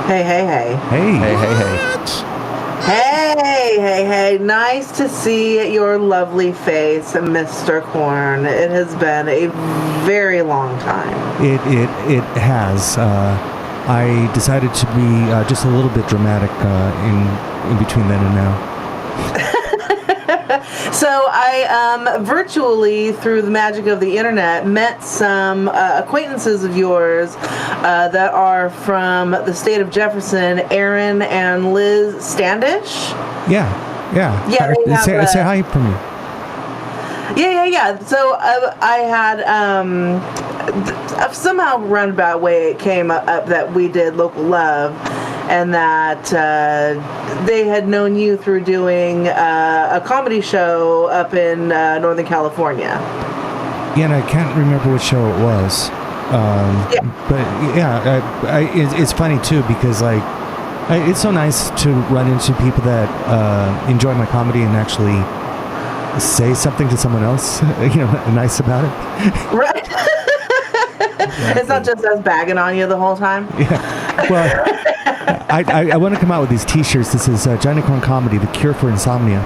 Hey, hey, hey. Hey. Hey, hey, hey. Hey, hey, hey. Nice to see your lovely face, Mr. Corn. It has been a very long time. It has. I decided to be just a little bit dramatic in between then and now. So I virtually, through the magic of the internet, met some acquaintances of yours that are from the state of Jefferson, Aaron and Liz Standish. Yeah. Yeah, they have, say hi from me. Yeah. So I had somehow roundabout way it came up that we did Local Love, and that they had known you through doing a comedy show up in Northern California. Yeah, and I can't remember what show it was. But yeah, it's funny too because like it's so nice to run into people that enjoy my comedy and actually say something to someone else, nice about it. Right. It's not just us bagging on you the whole time. Yeah. Well, I want to come out with these T-shirts. This is Johnny Corn Comedy, the cure for insomnia.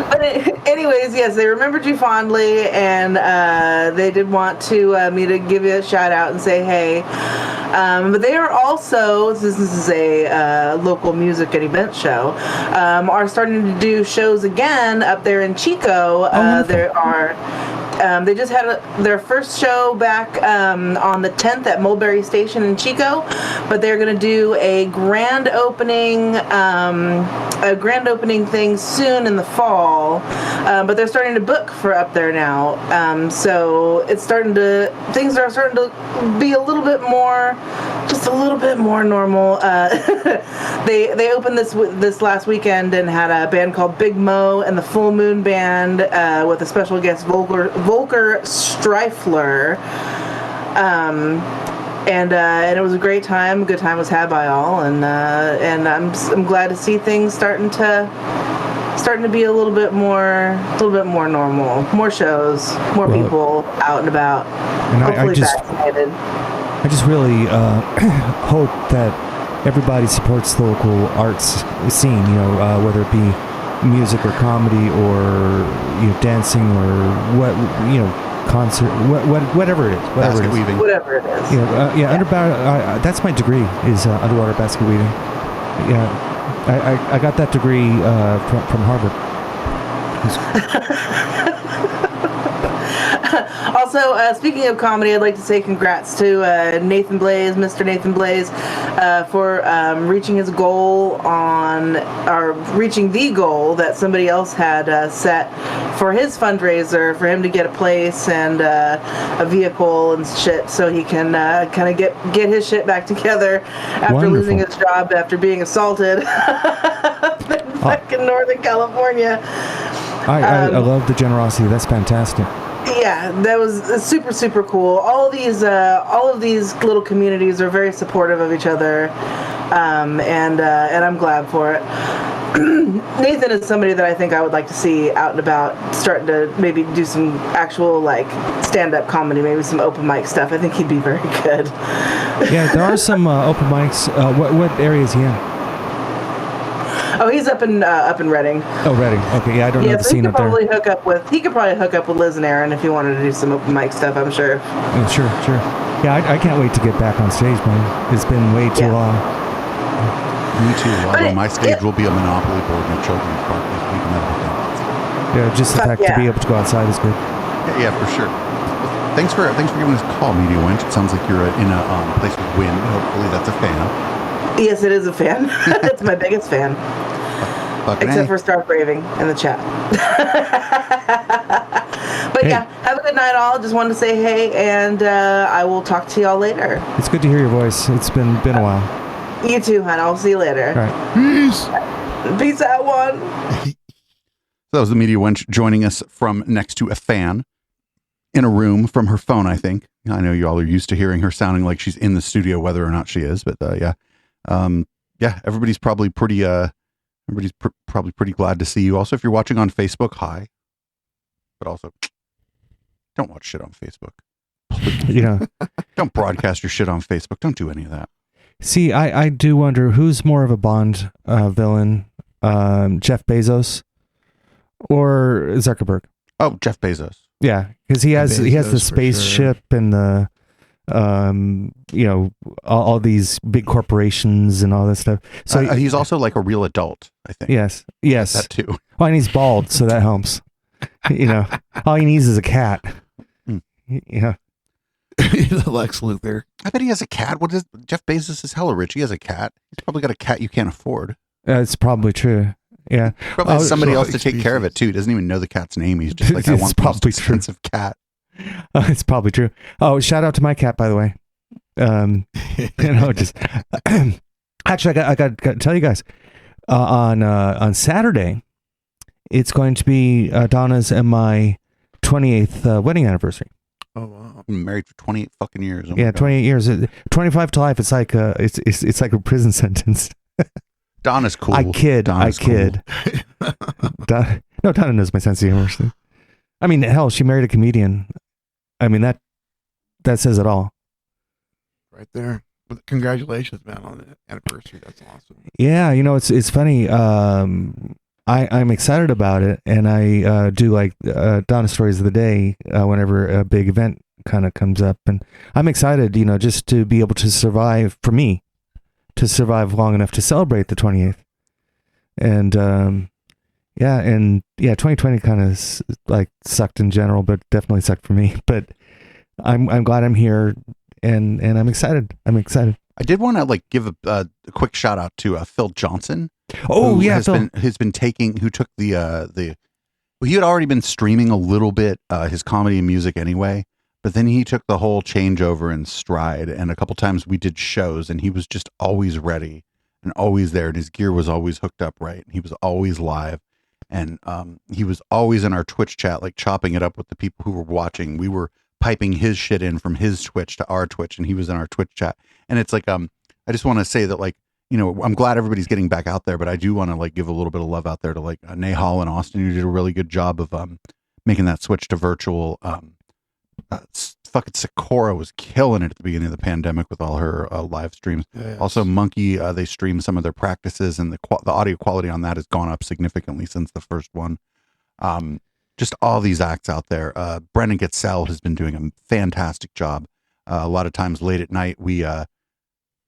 But anyways, yes, they remembered you fondly, and they did want to me to give you a shout out and say hey. But they are also, this is a local music and event show, are starting to do shows again up there in Chico. They just had their first show back on the 10th at Mulberry Station in Chico, but they're going to do a grand opening thing soon in the fall. But they're starting to book for up there now. So things are starting to be a little bit more normal. They opened this last weekend and had a band called Big Mo and the Full Moon Band with a special guest Volker Streifler. And it was a great time. A good time was had by all, and I'm glad to see things starting to be a little bit more normal. More shows, more people out and about. And hopefully vaccinated. I just really hope that everybody supports the local arts scene. Whether it be music or comedy or dancing or concert, whatever it is. Basket weaving. Whatever it is. That's my degree is underwater basket weaving. Yeah, I got that degree from Harvard. Also, speaking of comedy, I'd like to say congrats to Mr. Nathan Blaze, for reaching the goal that somebody else had set for his fundraiser, for him to get a place and a vehicle and shit, so he can kind of get his shit back together after Wonderful. losing his job after being assaulted in fucking Northern California. I love the generosity. That's fantastic. Yeah, that was super, super cool. All of these little communities are very supportive of each other, and I'm glad for it. Nathan is somebody that I think I would like to see out and about, starting to maybe do some actual stand-up comedy, maybe some open mic stuff. I think he'd be very good. Yeah, there are some open mics. What area is he in? Oh, he's up in Reading. Oh, Reading. Okay, yeah, I don't know the so scene up there. He could probably hook up with Liz and Aaron if he wanted to do some open mic stuff, I'm sure. Oh, sure. Yeah, I can't wait to get back on stage, man. It's been way too long. Me too. Although my stage will be a Monopoly board in a children's park this week and everything. Yeah, just the fact to be able to go outside is good. Yeah, for sure. Well, thanks for giving us a call, Media Wench. It sounds like you're in a place with wind. Hopefully that's a fan. Yes, it is a fan. It's my biggest fan. Except for Star Braving in the chat. But yeah, have a good night all. Just wanted to say hey, and I will talk to y'all later. It's good to hear your voice. It's been a while. You too, hon. I'll see you later. All right. Peace. Peace out, Juan. That was the Media Wench joining us from next to a fan in a room from her phone, I think. I know you all are used to hearing her sounding like she's in the studio, whether or not she is, but everybody's probably pretty probably pretty glad to see you. Also, if you're watching on Facebook, hi. But also Don't watch shit on Facebook. You know, Don't broadcast your shit on Facebook. Don't do any of that. see, I do wonder who's more of a Bond villain, Jeff Bezos or Zuckerberg. Oh, Jeff Bezos. Yeah, because he has the Bezos, for spaceship and the all these big corporations and all that stuff. So He's also like a real adult, I think. yes. That too. Well, and he's bald, so that helps. All he needs is a cat. Hmm. Yeah. Lex Luthor. I bet he has a cat. What is Jeff Bezos is hella rich. He has a cat. He's probably got a cat you can't afford. It's probably true. Yeah. Probably has somebody so else to take care of it too. He doesn't even know the cat's name. He's just like, I It's want the most probably true. expensive cat. It's probably true. Oh, shout out to my cat, by the way. Just actually, I got to tell you guys on Saturday, it's going to be Donna's and my 28th wedding anniversary. Oh wow. I've been married for 28 fucking years. Oh my Yeah, God. 28 years, 25 to life. It's like it's like a prison sentence. Donna's cool. I kid. Donna's cool. No, Donna knows my sense of humor. So. I mean, hell, she married a comedian. I mean that says it all. Right there. But congratulations, man, on the anniversary. That's awesome. Yeah, it's funny. I'm excited about it, and I do like Donna Stories of the Day whenever a big event kind of comes up, and I'm excited, just to be able to survive, for me, to survive long enough to celebrate the 28th. And 2020 kind of like sucked in general, but definitely sucked for me. But I'm glad I'm here, and I'm excited. I did want to give a quick shout out to Phil Johnson. Oh who yeah, has Phil. who took he had already been streaming a little bit his comedy and music anyway, but then he took the whole changeover in stride, and a couple times we did shows and he was just always ready and always there, and his gear was always hooked up right, and he was always live, and he was always in our Twitch chat, like chopping it up with the people who were watching. We were piping his shit in from his Twitch to our Twitch, and he was in our Twitch chat. And it's like I just want to say that I'm glad everybody's getting back out there, but I do want to give a little bit of love out there to Nahal and Austin, who did a really good job of making that switch to virtual. Fucking Sakura was killing it at the beginning of the pandemic with all her live streams. Yes. Also, Monkey, they streamed some of their practices, and the audio quality on that has gone up significantly since the first one. Just all these acts out there. Brendan Getzell has been doing a fantastic job. A lot of times late at night, we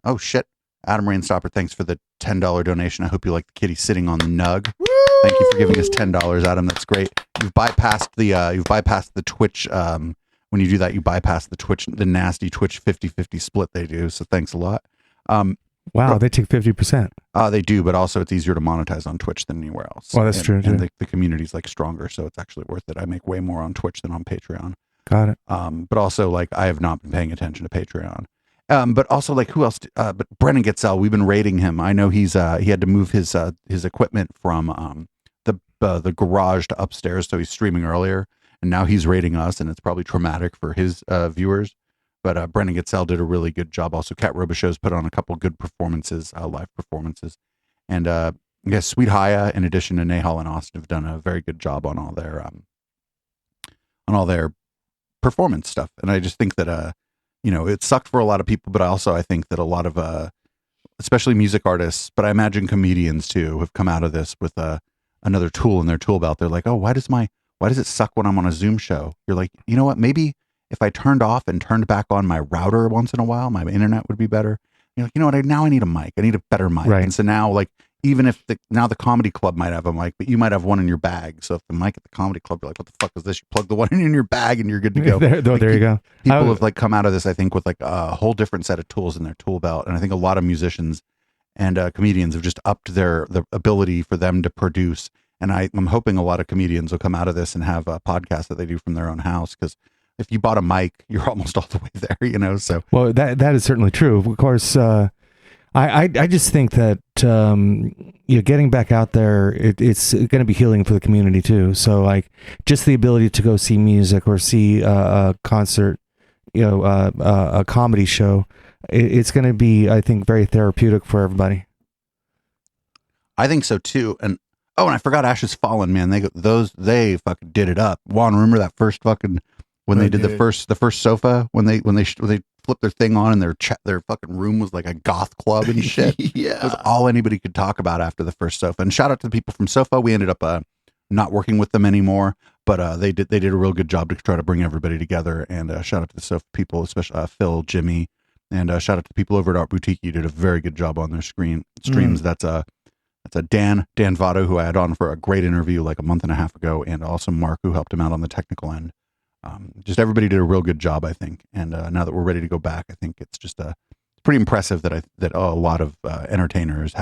oh shit. Adam Rainstopper, thanks for the $10 donation. I hope you like the kitty sitting on the nug. Woo! Thank you for giving us $10, Adam. That's great. You've bypassed the Twitch. When you do that, you bypass the nasty Twitch 50-50 split they do. So thanks a lot. Wow, they take 50%. They do, but also it's easier to monetize on Twitch than anywhere else. Well, that's true, And too. the community's stronger, so it's actually worth it. I make way more on Twitch than on Patreon. Got it. But also I have not been paying attention to Patreon. But also who else? But Brennan Getzell, we've been rating him. I know he had to move his equipment from the garage to upstairs, so he's streaming earlier, and now he's rating us, and it's probably traumatic for his viewers. But Brennan Getzell did a really good job. Also, Kat Robichaux's put on a couple good performances, live performances, and Sweet Haya, in addition to Nahal and Austin, have done a very good job on all their performance stuff. And I just think that it sucked for a lot of people, but I think that a lot of especially music artists, but I imagine comedians too, have come out of this with another tool in their tool belt. They're like, oh, why does it suck when I'm on a Zoom show? You're like, you know what? Maybe if I turned off and turned back on my router once in a while, my internet would be better. You're like, you know what? Now I need a mic. I need a better mic. Right. And so now, even if the comedy club might have a mic, but you might have one in your bag. So if the mic at the comedy club, you're like, what the fuck is this? You plug the one in your bag and you're good to go. There you go. People have come out of this, I think, with a whole different set of tools in their tool belt. And I think a lot of musicians and comedians have just upped the ability for them to produce. And I'm hoping a lot of comedians will come out of this and have a podcast that they do from their own house. Because if you bought a mic, you're almost all the way there, So Well, that is certainly true. Of course, I just think that getting back out there, it's going to be healing for the community too. So just the ability to go see music or see a concert, a comedy show, it's going to be, I think, very therapeutic for everybody. I think so too. And I forgot Ashes Fallen, man. They fucking did it up. Juan, remember that first fucking when they did the first sofa, when they flipped their thing on and their fucking room was like a goth club and shit. Yeah. It was all anybody could talk about after the first sofa. And shout out to the people from Sofa. We ended up not working with them anymore, but they did a real good job to try to bring everybody together. And shout out to the Sofa people, especially Phil, Jimmy, and shout out to the people over at Art Boutique. You did a very good job on their streams. That's a Dan Votto, who I had on for a great interview like a month and a half ago, and also Mark, who helped him out on the technical end. Just everybody did a real good job, I think. And now that we're ready to go back, I think it's just pretty impressive that a lot of entertainers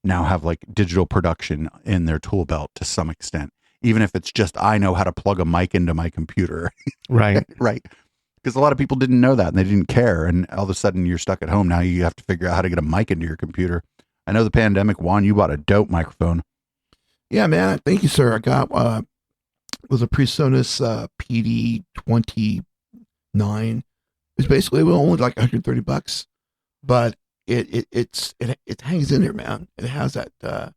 now have like digital production in their tool belt to some extent, even if it's just I know how to plug a mic into my computer. Right. Right. Because a lot of people didn't know that and they didn't care. And all of a sudden you're stuck at home. Now you have to figure out how to get a mic into your computer. I know the pandemic, Juan, you bought a dope microphone. Yeah, man. Thank you, sir. I got it was a PreSonus PD29. It's basically only like $130, but it hangs in there, man. It has that the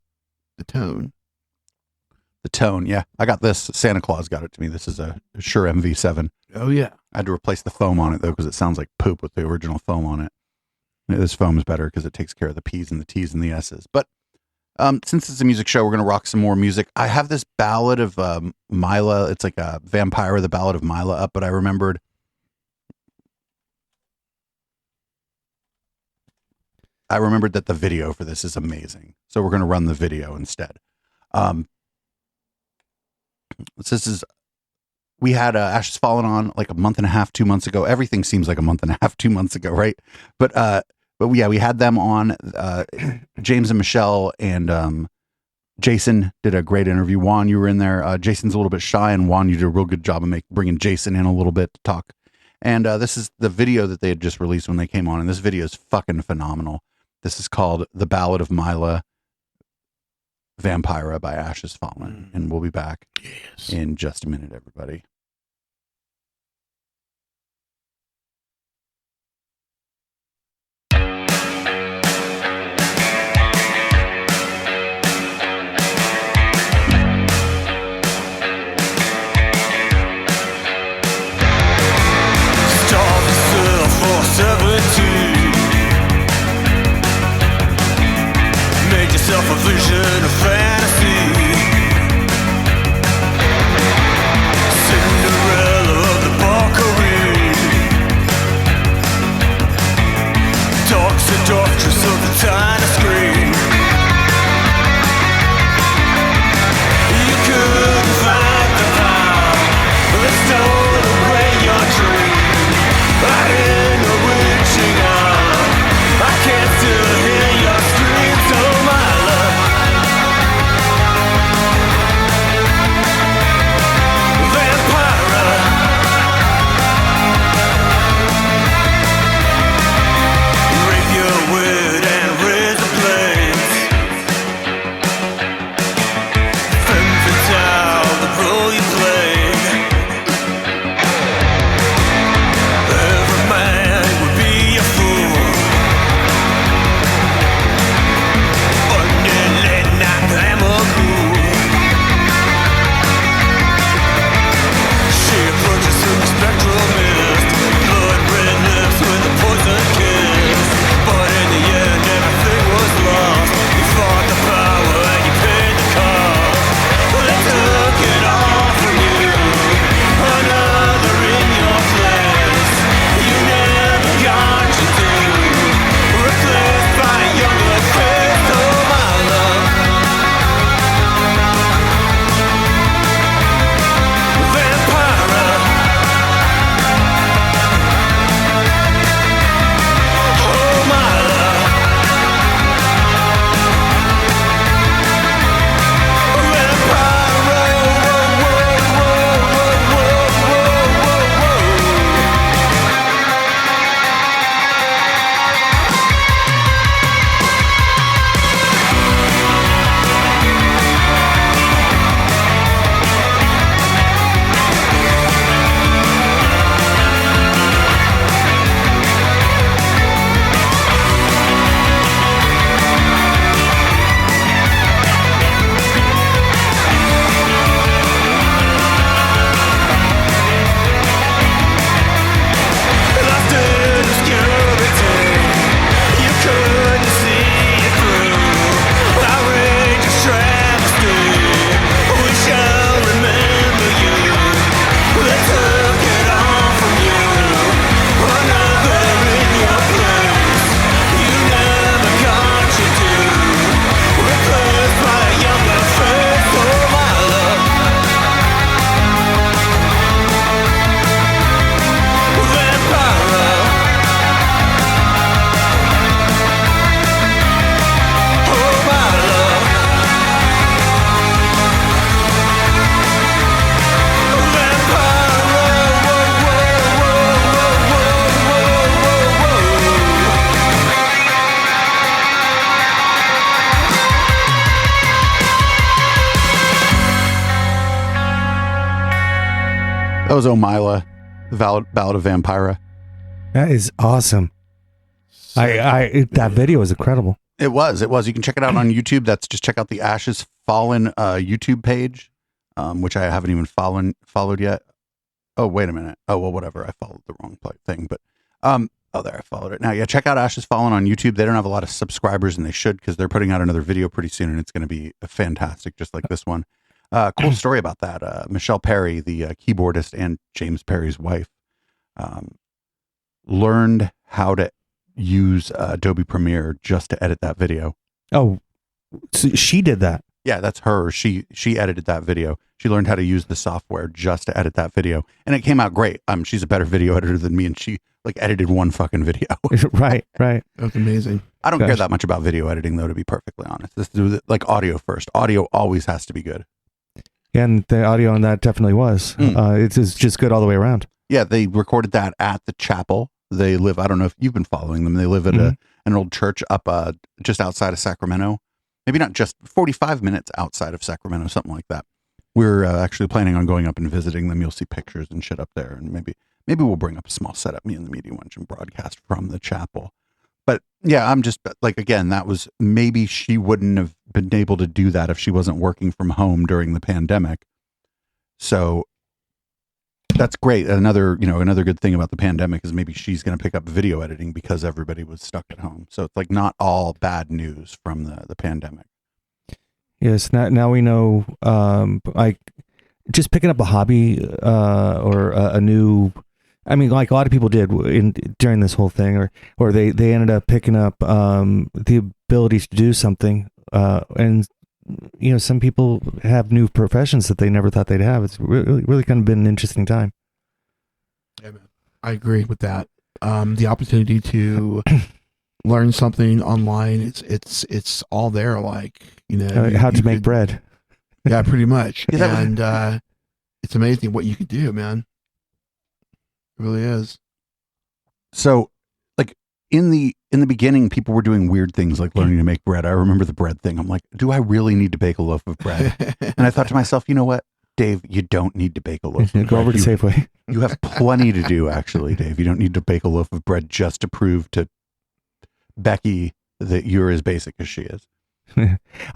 tone. The tone, yeah. I got this. Santa Claus got it to me. This is a Shure MV7. Oh yeah. I had to replace the foam on it though because it sounds like poop with the original foam on it. This foam is better because it takes care of the P's and the T's and the S's. But since it's a music show, we're going to rock some more music. I have this ballad of Mila. It's like a Vampire, the Ballad of Mila up, but I remembered that the video for this is amazing. So we're going to run the video instead. We had Ashes Fallen on like a month and a half, 2 months ago. Everything seems like a month and a half, 2 months ago, right? But yeah, we had them on. James and Michelle and Jason did a great interview. Juan, you were in there. Jason's a little bit shy, and Juan, you did a real good job of bringing Jason in a little bit to talk. And this is the video that they had just released when they came on, and this video is fucking phenomenal. This is called The Ballad of Mila, Vampira by Ashes Fallen. And we'll be back in just a minute, everybody. Made yourself a vision of fantasy. Cinderella of the Valkyrie. Dark seductress of the tiny screen. You couldn't find the power that stole away your dream. Right in the witching hour, I can still hear your screams, oh my love. That was Omila, the Ballad of Vampira. That is awesome. That video is incredible. It was. You can check it out on YouTube. Just check out the Ashes Fallen YouTube page, which I haven't even followed yet. Oh, wait a minute. Oh, well, whatever. I followed the wrong thing, but there, I followed it. Now, yeah, check out Ashes Fallen on YouTube. They don't have a lot of subscribers, and they should, because they're putting out another video pretty soon, and it's going to be fantastic, just like this one. Cool story about that. Michelle Perry, the keyboardist and James Perry's wife, learned how to use Adobe Premiere just to edit that video. Oh, so she did that. Yeah, that's her. She edited that video. She learned how to use the software just to edit that video, and it came out great. She's a better video editor than me, and she edited one fucking video. Right. That's amazing. I don't care that much about video editing, though, to be perfectly honest. This is like audio first. Audio always has to be good. Yeah, and the audio on that definitely was. It's just good all the way around. Yeah, they recorded that at the chapel. They live, I don't know if you've been following them. They live at an old church up just outside of Sacramento. Maybe not just 45 minutes outside of Sacramento, something like that. We're actually planning on going up and visiting them. You'll see pictures and shit up there. And maybe we'll bring up a small setup, me and the Media Wench, and broadcast from the chapel. But yeah, I'm just again, that was, maybe she wouldn't have been able to do that if she wasn't working from home during the pandemic. So that's great. Another good thing about the pandemic is maybe she's going to pick up video editing because everybody was stuck at home. So it's not all bad news from the pandemic. Yes. Now we know, just picking up a hobby, or a new, like a lot of people did during this whole thing, or they ended up picking up, the ability to do something. And some people have new professions that they never thought they'd have. It's really kind of been an interesting time. Yeah, man. I agree with that. The opportunity to learn something online, it's all there. How to make bread. Yeah, pretty much. And it's amazing what you could do, man. It really is. So, in the beginning, people were doing weird things like learning to make bread. I remember the bread thing. I'm like, do I really need to bake a loaf of bread? And I thought to myself, you know what, Dave, you don't need to bake a loaf of bread. Go over to Safeway. You have plenty to do, actually, Dave. You don't need to bake a loaf of bread just to prove to Becky that you're as basic as she is.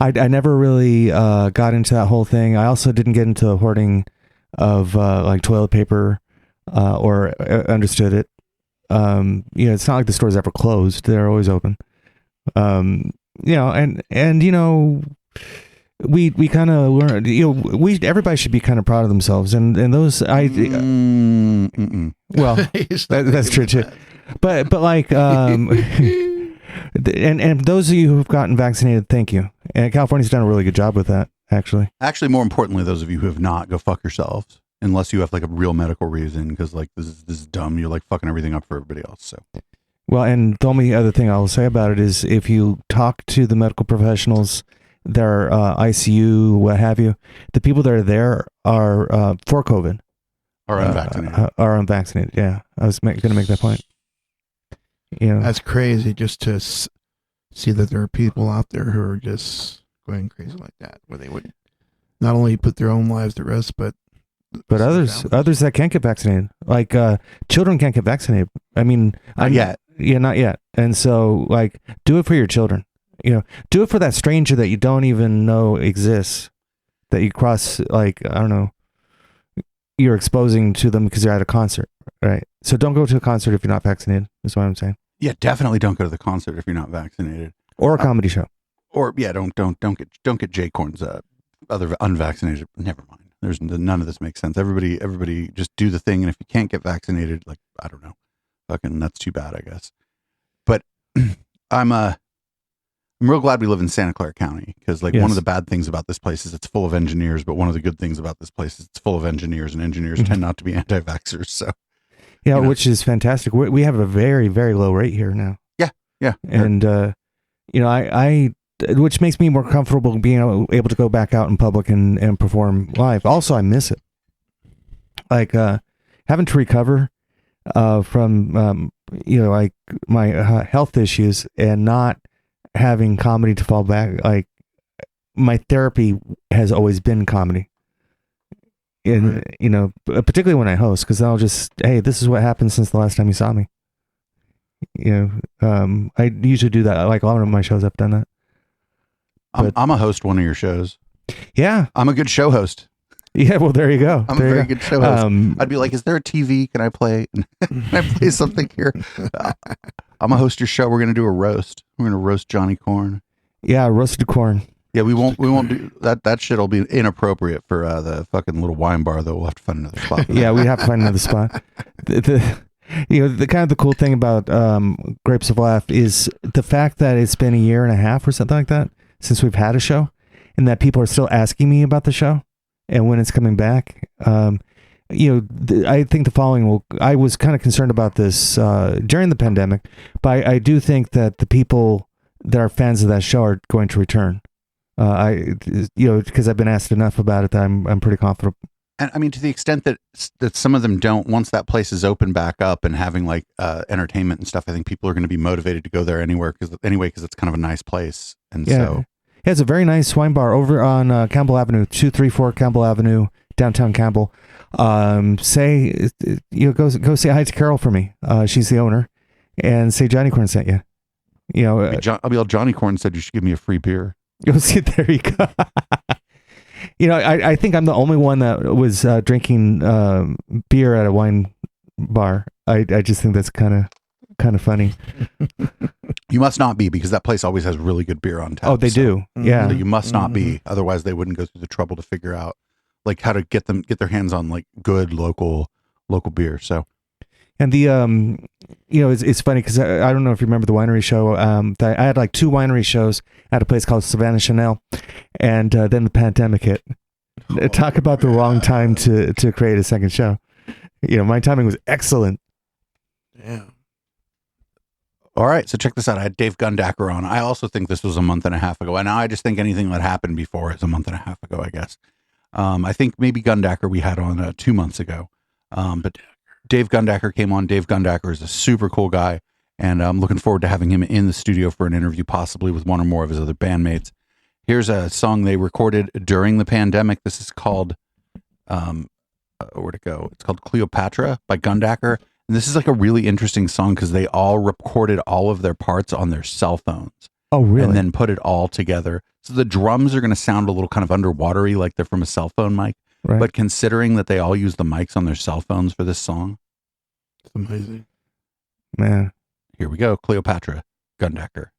I never really got into that whole thing. I also didn't get into the hoarding of toilet paper or understood it. It's not like the store's ever closed. They're always open. We kind of learned, everybody should be kind of proud of themselves. And those, well, that's true too. But and those of you who've gotten vaccinated, thank you. And California's done a really good job with that, actually. Actually, more importantly, those of you who have not, go fuck yourselves. Unless you have a real medical reason, because this is dumb. You're fucking everything up for everybody else. So, well, and the only other thing I'll say about it is if you talk to the medical professionals, their ICU, what have you, the people that are there are for COVID are unvaccinated. Are unvaccinated. Yeah, I was going to make that point. That's crazy. Just to see that there are people out there who are just going crazy like that, where they would not only put their own lives at risk, but others that can't get vaccinated, children can't get vaccinated. Not yet. Yeah, not yet. And so, do it for your children. Do it for that stranger that you don't even know exists, that you cross, I don't know, you're exposing to them because you're at a concert, right? So don't go to a concert if you're not vaccinated, is what I'm saying. Yeah, definitely don't go to the concert if you're not vaccinated. Or a comedy show. Or don't get Jay Corn's other unvaccinated. Never mind. There's none of this makes sense. Everybody just do the thing. And if you can't get vaccinated, I don't know, fucking that's too bad, I guess. But I'm real glad we live in Santa Clara County, because one of the bad things about this place is it's full of engineers, but one of the good things about this place is it's full of engineers, and engineers tend not to be anti-vaxxers. So yeah, which is fantastic. We have a very, very low rate here now. Yeah. And I which makes me more comfortable being able to go back out in public and perform live. Also, I miss it. Having to recover from my health issues and not having comedy to fall back. My therapy has always been comedy. And you know, particularly when I host, because I'll just, hey, this is what happened since the last time you saw me. You know, I usually do that. Like a lot of my shows, I've done that. I'm a host one of your shows. Yeah, I'm a good show host. Yeah, well, there you go. I'm a very good show host. I'd be like, is there a TV? Can I play? Can I play something here? I'm gonna host your show. We're gonna do a roast. We're gonna roast Johnny Corn. Yeah, roasted corn. Yeah, we won't do that. That shit'll be inappropriate for the fucking little wine bar, though. We'll have to find another spot. Yeah, we have to find another spot. The kind of the cool thing about Grapes of Laugh is the fact that it's been a year and a half or something like that since we've had a show, and that people are still asking me about the show and when it's coming back. I think the following I was kind of concerned about this during the pandemic, but I do think that the people that are fans of that show are going to return. Because I've been asked enough about it that I'm pretty confident. And I mean, to the extent that some of them don't, once that place is open back up and having like entertainment and stuff, I think people are going to be motivated to go there because it's kind of a nice place. And so it's a very nice wine bar over on Campbell Avenue, 234 Campbell Avenue, downtown Campbell. Go say hi to Carol for me. She's the owner, and say Johnny Corn sent you. I'll be all Johnny Corn said you should give me a free beer. You'll see. There you go. I think I'm the only one that was drinking beer at a wine bar. I just think that's kind of funny. You must not be, because that place always has really good beer on tap. Oh, they do. Yeah. So you must not be. Otherwise, they wouldn't go through the trouble to figure out like how to get their hands on like good local beer. So. And the it's funny because I don't know if you remember the winery show. I had like 2 winery shows at a place called Savannah Chanel, and then the pandemic hit. Talk about the wrong time to create a second show. My timing was excellent. Yeah. All right, so check this out. I had Dave Gundacker on. I also think this was a month and a half ago, and now I just think anything that happened before is a month and a half ago, I guess. I think maybe Gundacker we had on 2 months ago, but Dave Gundacker came on. Dave Gundacker is a super cool guy, and I'm looking forward to having him in the studio for an interview, possibly with one or more of his other bandmates. Here's a song they recorded during the pandemic. This is called, where'd it go? It's called Cleopatra by Gundacker. And this is like a really interesting song because they all recorded all of their parts on their cell phones. Oh, really? And then put it all together. So the drums are going to sound a little kind of underwatery, like they're from a cell phone mic. Right. But considering that they all use the mics on their cell phones for this song. It's amazing. Man. Here we go. Cleopatra, Gundacker.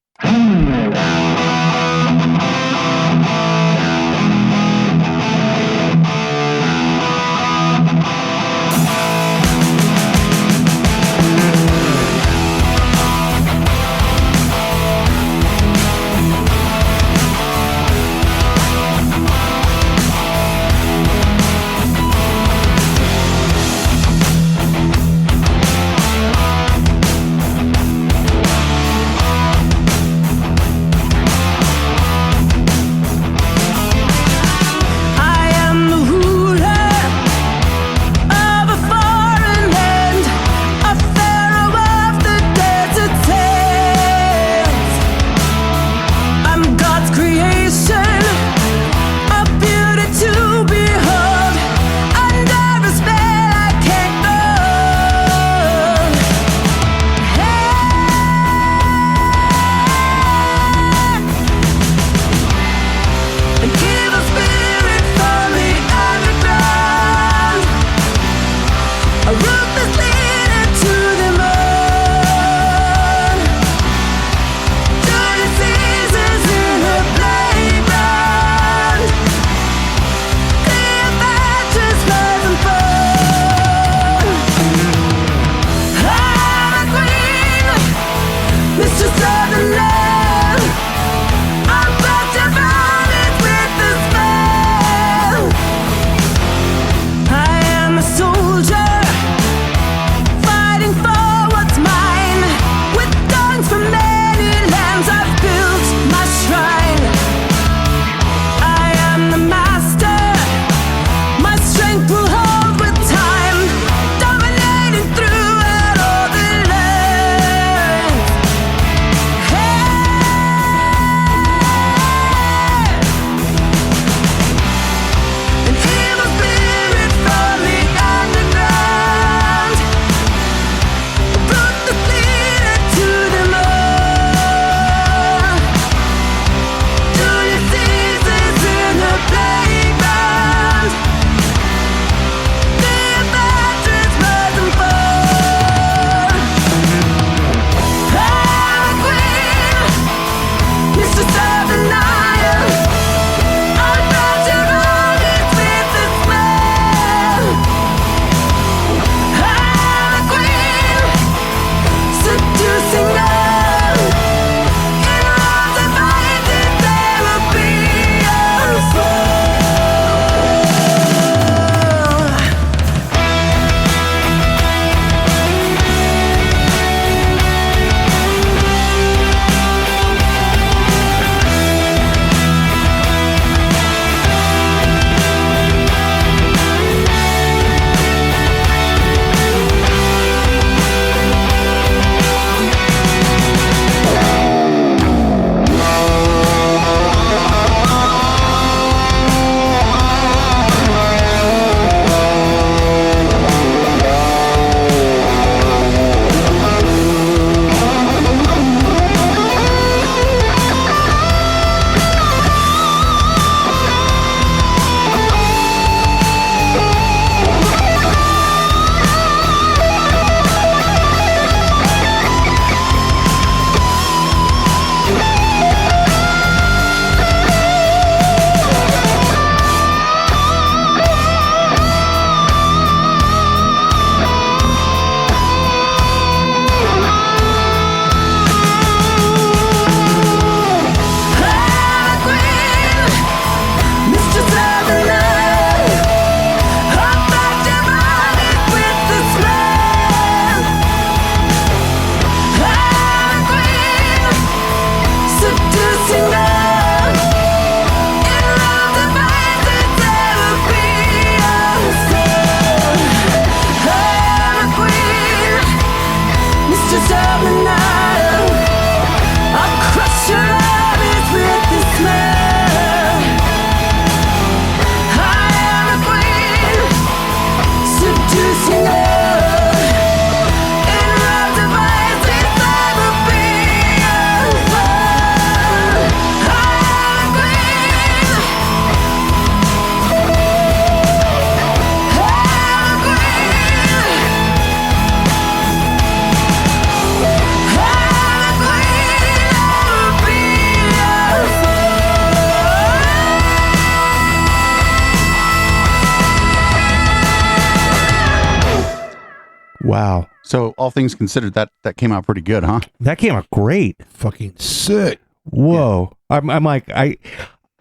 Wow. So all things considered, that came out pretty good, huh? That came out great. Fucking sick. Whoa. Yeah. I'm like,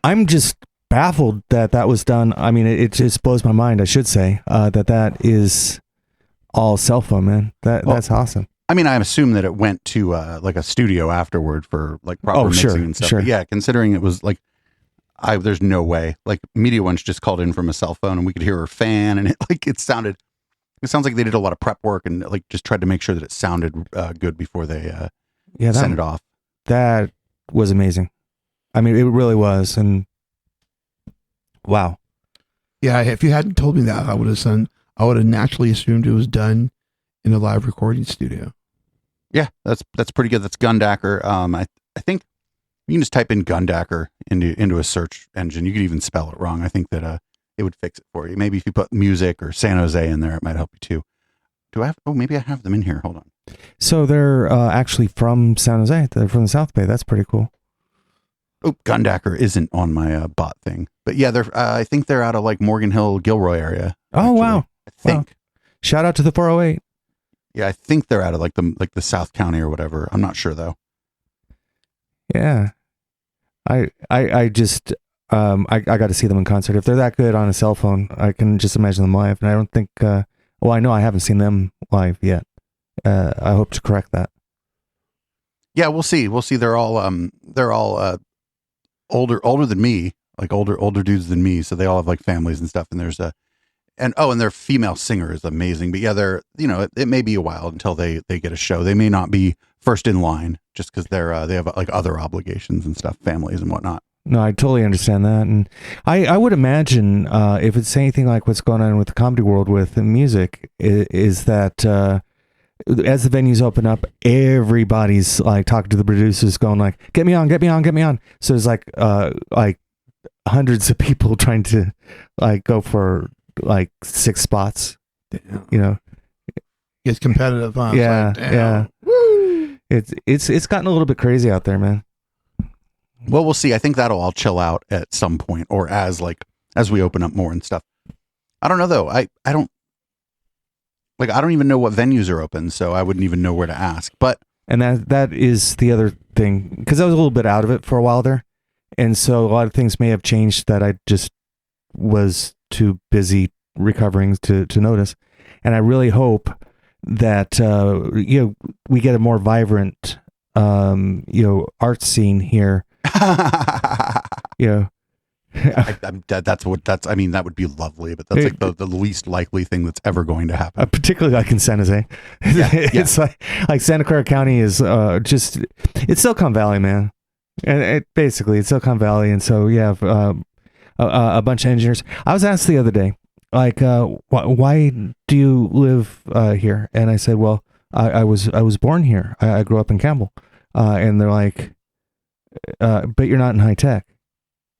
I'm just baffled that was done. I mean, it just blows my mind, I should say, that is all cell phone, man. That's awesome. I mean, I assume that it went to like a studio afterward for like proper mixing and stuff. Sure. But yeah, considering it was like, there's no way. Like Media One's just called in from a cell phone, and we could hear her fan, and it sounds like they did a lot of prep work and like just tried to make sure that it sounded good before they sent it off. That was amazing. I mean, it really was, and wow. Yeah, if you hadn't told me that, I would have naturally assumed it was done in a live recording studio. Yeah, that's pretty good. That's Gundacker. I think you can just type in Gundacker into a search engine. You could even spell it wrong. I think that it would fix it for you. Maybe if you put music or San Jose in there, it might help you too. Maybe I have them in here. Hold on. So they're actually from San Jose. They're from the South Bay. That's pretty cool. Oh, Gundacker isn't on my bot thing, but yeah, I think they're out of like Morgan Hill, Gilroy area. Oh, actually. wow. I think. Wow. Shout out to the 408. Yeah, I think they're out of like the South County or whatever. I'm not sure though. Yeah. I just I got to see them in concert. If they're that good on a cell phone, I can just imagine them live. And I don't think I know I haven't seen them live yet. I hope to correct that. Yeah, we'll see. They're all older than me, like older dudes than me, so they all have like families and stuff, and and their female singer is amazing. But yeah, it may be a while until they get a show. They may not be first in line just because they have like other obligations and stuff, families and whatnot. No, I totally understand that. And I would imagine if it's anything like what's going on with the comedy world with the music, is that as the venues open up, everybody's like talking to the producers going like, get me on. So there's like hundreds of people trying to like go for like 6 spots. Damn. You know, It's competitive, huh? Yeah, It's like, damn. yeah. Woo! It's gotten a little bit crazy out there, man. Well, we'll see. I think that'll all chill out at some point, or as we open up more and stuff. I don't know though. I don't even know what venues are open, so I wouldn't even know where to ask. But that is the other thing, because I was a little bit out of it for a while there, and so a lot of things may have changed that I just was too busy recovering to notice. And I really hope that we get a more vibrant art scene here. That would be lovely, but that's like the least likely thing that's ever going to happen. Particularly like in San Jose. It's like Santa Clara County is it's Silicon Valley, man. And it's Silicon Valley. And so you have a bunch of engineers. I was asked the other day, like, why do you live here? And I said, well, I was born here. I grew up in Campbell. And they're like, but you're not in high tech.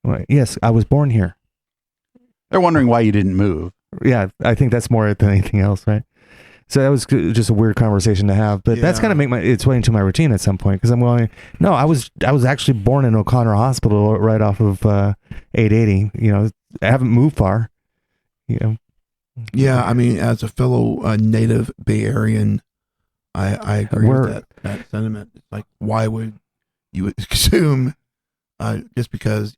Like, yes, I was born here. They're wondering why you didn't move. Yeah, I think that's more than anything else, right? So that was just a weird conversation to have, but that's going to make its way into my routine at some point, because I'm going, no, I was actually born in O'Connor Hospital right off of 880. I haven't moved far. Yeah, I mean, as a fellow native Bay Arean, I agree with that sentiment. It's like, why would you assume just because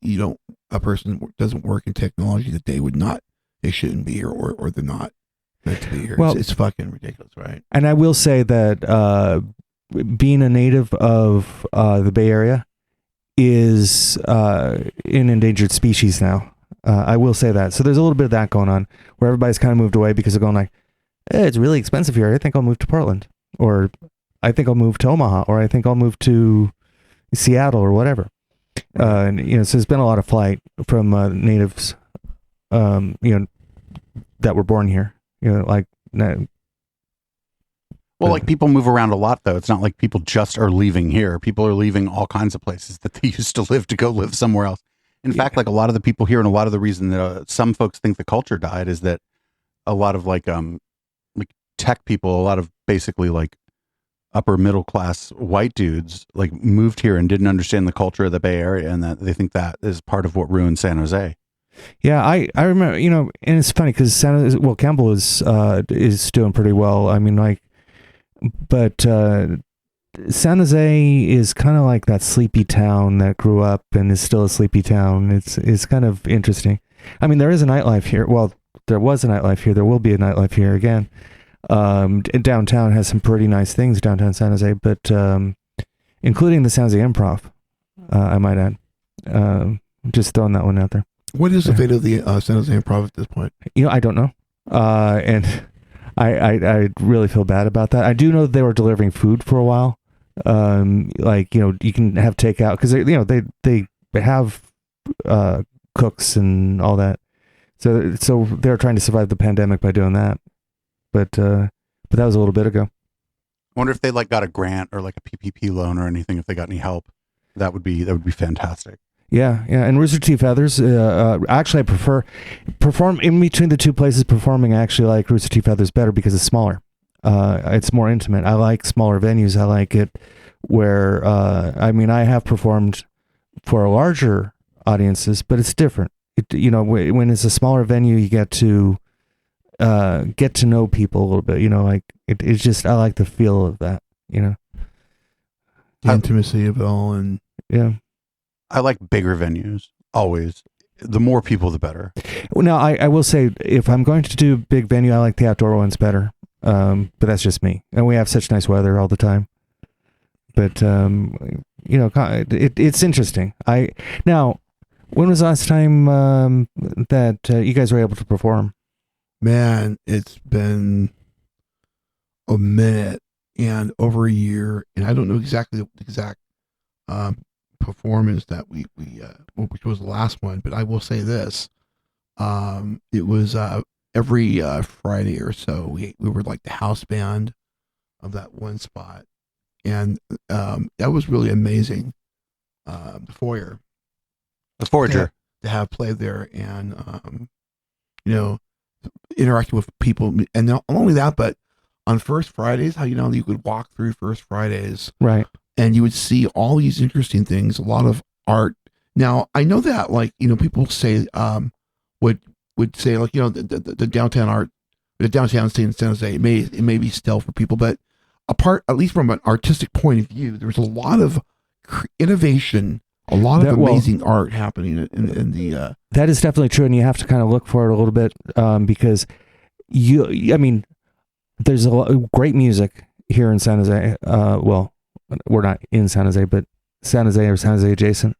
a person doesn't work in technology that they shouldn't be here, or they're not meant to be here? Well, it's fucking ridiculous, right? And I will say that being a native of the Bay Area is an endangered species now. I will say that. So there's a little bit of that going on, where everybody's kind of moved away because they're going like, it's really expensive here. I think I'll move to Portland, or I think I'll move to Omaha, or I think I'll move to Seattle, or whatever. So there's been a lot of flight from natives, that were born here. Like people move around a lot, though. It's not like people just are leaving here. People are leaving all kinds of places that they used to live to go live somewhere else. In fact, like a lot of the people here, and a lot of the reason that some folks think the culture died is that a lot of like tech people, a lot of basically like upper middle class white dudes like moved here and didn't understand the culture of the Bay Area, and that they think that is part of what ruined San Jose. Yeah, I remember, and it's funny because Campbell is doing pretty well. I mean, like, but San Jose is kind of like that sleepy town that grew up and is still a sleepy town. It's kind of interesting. I mean, there is a nightlife here. Well, there was a nightlife here. There will be a nightlife here again. Downtown has some pretty nice things, downtown San Jose, but including the San Jose Improv, I might add. Just throwing that one out there. What is the fate of the San Jose Improv at this point? I don't know. And I really feel bad about that. I do know that they were delivering food for a while. Like, you can have takeout because they have cooks and all that. So they're trying to survive the pandemic by doing that. But that was a little bit ago. I wonder if they got a grant or a PPP loan or anything. If they got any help, that would be fantastic. Yeah. And Rooster Teeth Feathers. Actually, I prefer perform in between the two places. Performing, I actually like Rooster Teeth Feathers better because it's smaller. It's more intimate. I like smaller venues. I like it where I have performed for larger audiences, but it's different. When it's a smaller venue, you get to know people a little bit. It's just I like the feel of that. The intimacy of it all, and yeah. I like bigger venues, always. The more people, the better. Now, I will say, if I'm going to do big venue, I like the outdoor ones better. But that's just me. And we have such nice weather all the time. But, it's interesting. Now, when was the last time that you guys were able to perform? Man, it's been a minute and over a year. And I don't know exactly the exact performance that we which was the last one, but I will say this: it was every Friday or so we were like the house band of that one spot, and that was really amazing. The Foyer, the Forager, to have played there, and interacting with people, and not only that, but on First Fridays, how you could walk through First Fridays, right? And you would see all these interesting things, a lot of art. Now, I know that, people say, would say, the downtown art, the downtown scene in San Jose, it may be stale for people, but at least from an artistic point of view, there's a lot of innovation, a lot of amazing art happening in the... That is definitely true, and you have to kind of look for it a little bit, because there's a lot of great music here in San Jose. We're not in San Jose, but San Jose or San Jose adjacent.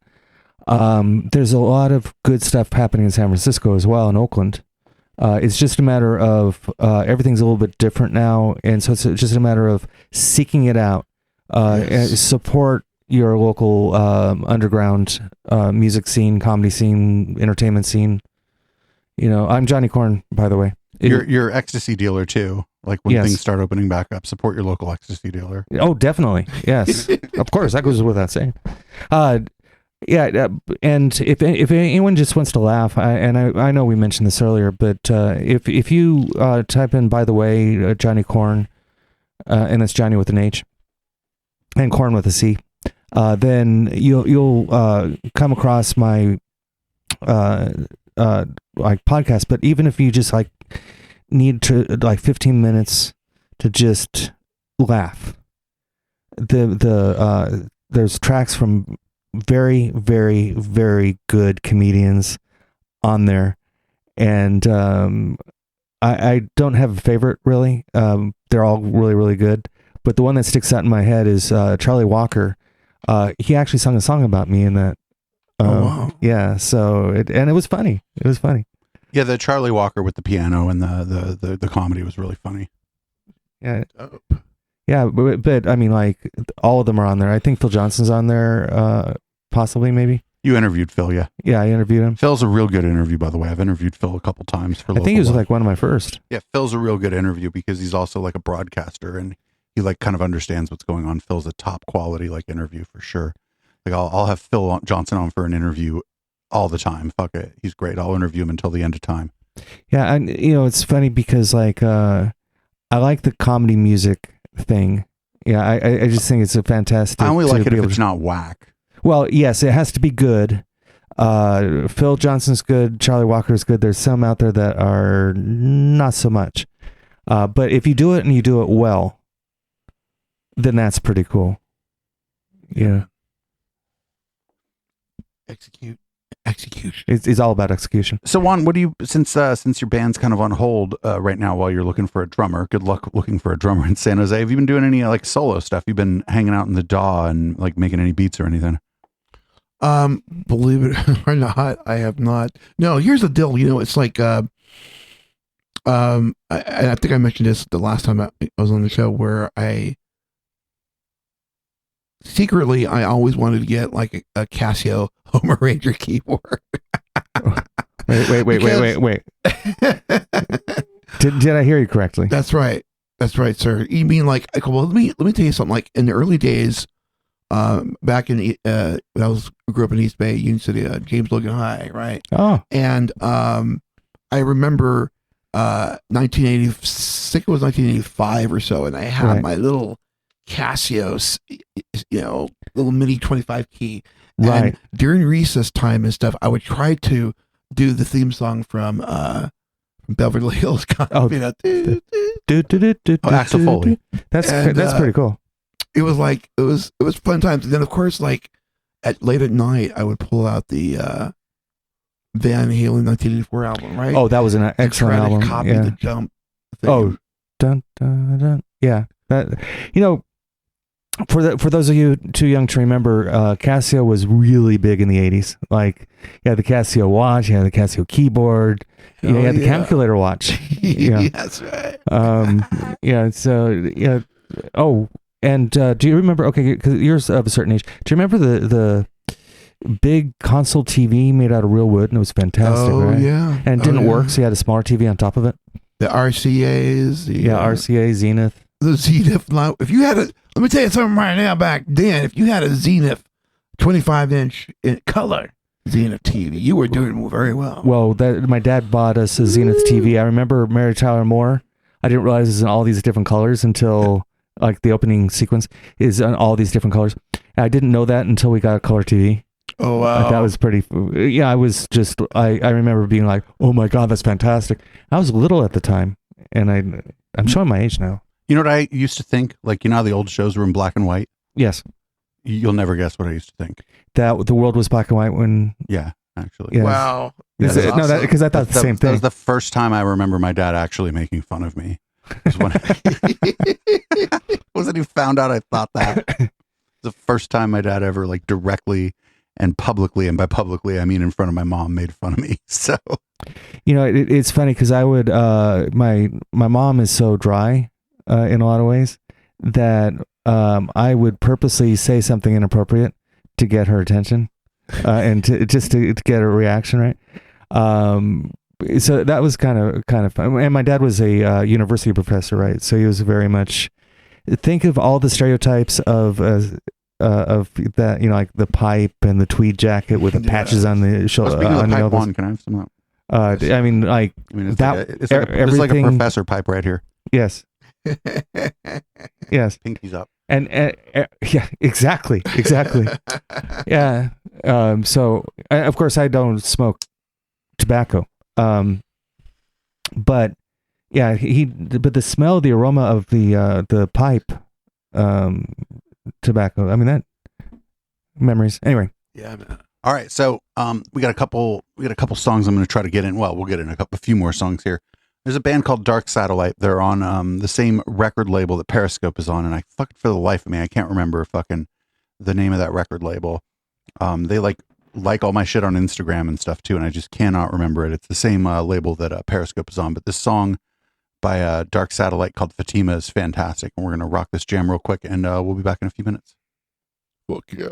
There's a lot of good stuff happening in San Francisco as well, in Oakland. It's just a matter of everything's a little bit different now, and so it's just a matter of seeking it out. And support your local underground music scene, comedy scene, entertainment scene. I'm Johnny Corn, by the way. You're ecstasy dealer too. When things start opening back up, support your local ecstasy dealer. Oh, definitely. Yes. Of course. That goes without saying. And if anyone just wants to laugh, I know we mentioned this earlier, but if you type in, by the way, Johnny Corn, and that's Johnny with an H, and Corn with a C, then you'll come across my podcast. But even if you just need to 15 minutes to just laugh, there's tracks from very, very, very good comedians on there, and I don't have a favorite really. They're all really, really good, but the one that sticks out in my head is Charlie Walker. He actually sung a song about me in that. Wow. Yeah, so it was funny. It was funny. Yeah, the Charlie Walker with the piano and the comedy was really funny. Yeah. Yeah, but all of them are on there. I think Phil Johnson's on there, possibly, maybe. You interviewed Phil, yeah. Yeah, I interviewed him. Phil's a real good interview, by the way. I've interviewed Phil a couple times for I think he was one of my first. Yeah, Phil's a real good interview because he's also a broadcaster, and he kind of understands what's going on. Phil's a top quality interview for sure. I'll have Phil Johnson on for an interview all the time. Fuck it, he's great. I'll interview him until the end of time. Yeah, and it's funny because I like the comedy music thing. Yeah, I just think it's a fantastic. I only like it if it's not whack. Well, yes, it has to be good. Phil Johnson's good. Charlie Walker's good. There's some out there that are not so much. But if you do it and you do it well, then that's pretty cool. Yeah. Execution. It's all about execution. So Juan, what do you, since your band's kind of on hold right now while you're looking for a drummer, good luck looking for a drummer in San Jose. Have you been doing any like solo stuff? You've been hanging out in the DAW and like making any beats or anything? Believe it or not, I have not. No, here's the deal. You know, it's like, I think I mentioned this the last time I was on the show, where I always wanted to get like a Casio Home Arranger keyboard. Wait. Did I hear you correctly? That's right, sir. You mean like, well, let me tell you something. Like in the early days, back in when grew up in East Bay, Union City, James Logan High, right? Oh, and I remember 1986. It was 1985 or so, and I had my little Casio, little mini 25 key. Right. And during recess time and stuff, I would try to do the theme song from Beverly Hills Cop. Axel Foley. That's pretty cool. It was like it was fun times. And then of course, like late at night, I would pull out the Van Halen 1984 album. Right. Oh, that was an excellent album. Copy the Jump thing. Oh, dun dun dun. Yeah. That, for those of you too young to remember, Casio was really big in the 80s. Like, you had the Casio watch, you had the Casio keyboard, you had the calculator watch. Yeah. That's right. Oh, and do you remember, okay, because you're of a certain age, do you remember the big console TV made out of real wood, and it was fantastic, right? Yeah. And it didn't work, so you had a smaller TV on top of it? The RCAs. RCA, Zenith. The Zenith. If you had let me tell you something right now. Back then, if you had a Zenith 25-inch in color Zenith TV, you were doing very well. Well, my dad bought us a Zenith TV. I remember Mary Tyler Moore. I didn't realize it was in all these different colors until like the opening sequence is in all these different colors. And I didn't know that until we got a color TV. Oh wow, that was pretty. Yeah, I was just. I remember being like, oh my god, that's fantastic. I was little at the time, and I'm showing my age now. You know what I used to think? Like, you know how the old shows were in black and white? Yes. You'll never guess what I used to think. That the world was black and white when... Yeah, actually. Yes. Wow. Yeah, awesome. No, because I thought the same thing. That was the first time I remember my dad actually making fun of me. Wasn't he found out I thought that? It was the first time my dad ever like directly and publicly, and by publicly I mean in front of my mom, made fun of me. So... it's funny because I would... my mom is so dry... in a lot of ways, that I would purposely say something inappropriate to get her attention, and to get a reaction, right? So that was kind of fun. And my dad was a university professor, right? So he was very much think of all the stereotypes of that, like the pipe and the tweed jacket with the patches on the shoulder. Speaking of the pipe, Juan, can I have some? It's that it's like a professor pipe right here. Yes. Yes. Pinkies up. And yeah, exactly. Yeah. So of course I don't smoke tobacco. But yeah, but the smell, the aroma of the pipe, tobacco. I mean, that memories. Anyway. Yeah, man. All right. So we got a couple songs I'm going to try to get in. Well, we'll get in a few more songs here. There's a band called Dark Satellite. They're on the same record label that Periscope is on, and I fucking, for the life of me, I can't remember fucking the name of that record label. They like all my shit on Instagram and stuff too, and I just cannot remember it. It's the same label that Periscope is on, but this song by Dark Satellite called Fatima is fantastic, and we're gonna rock this jam real quick, and we'll be back in a few minutes. Fuck yeah.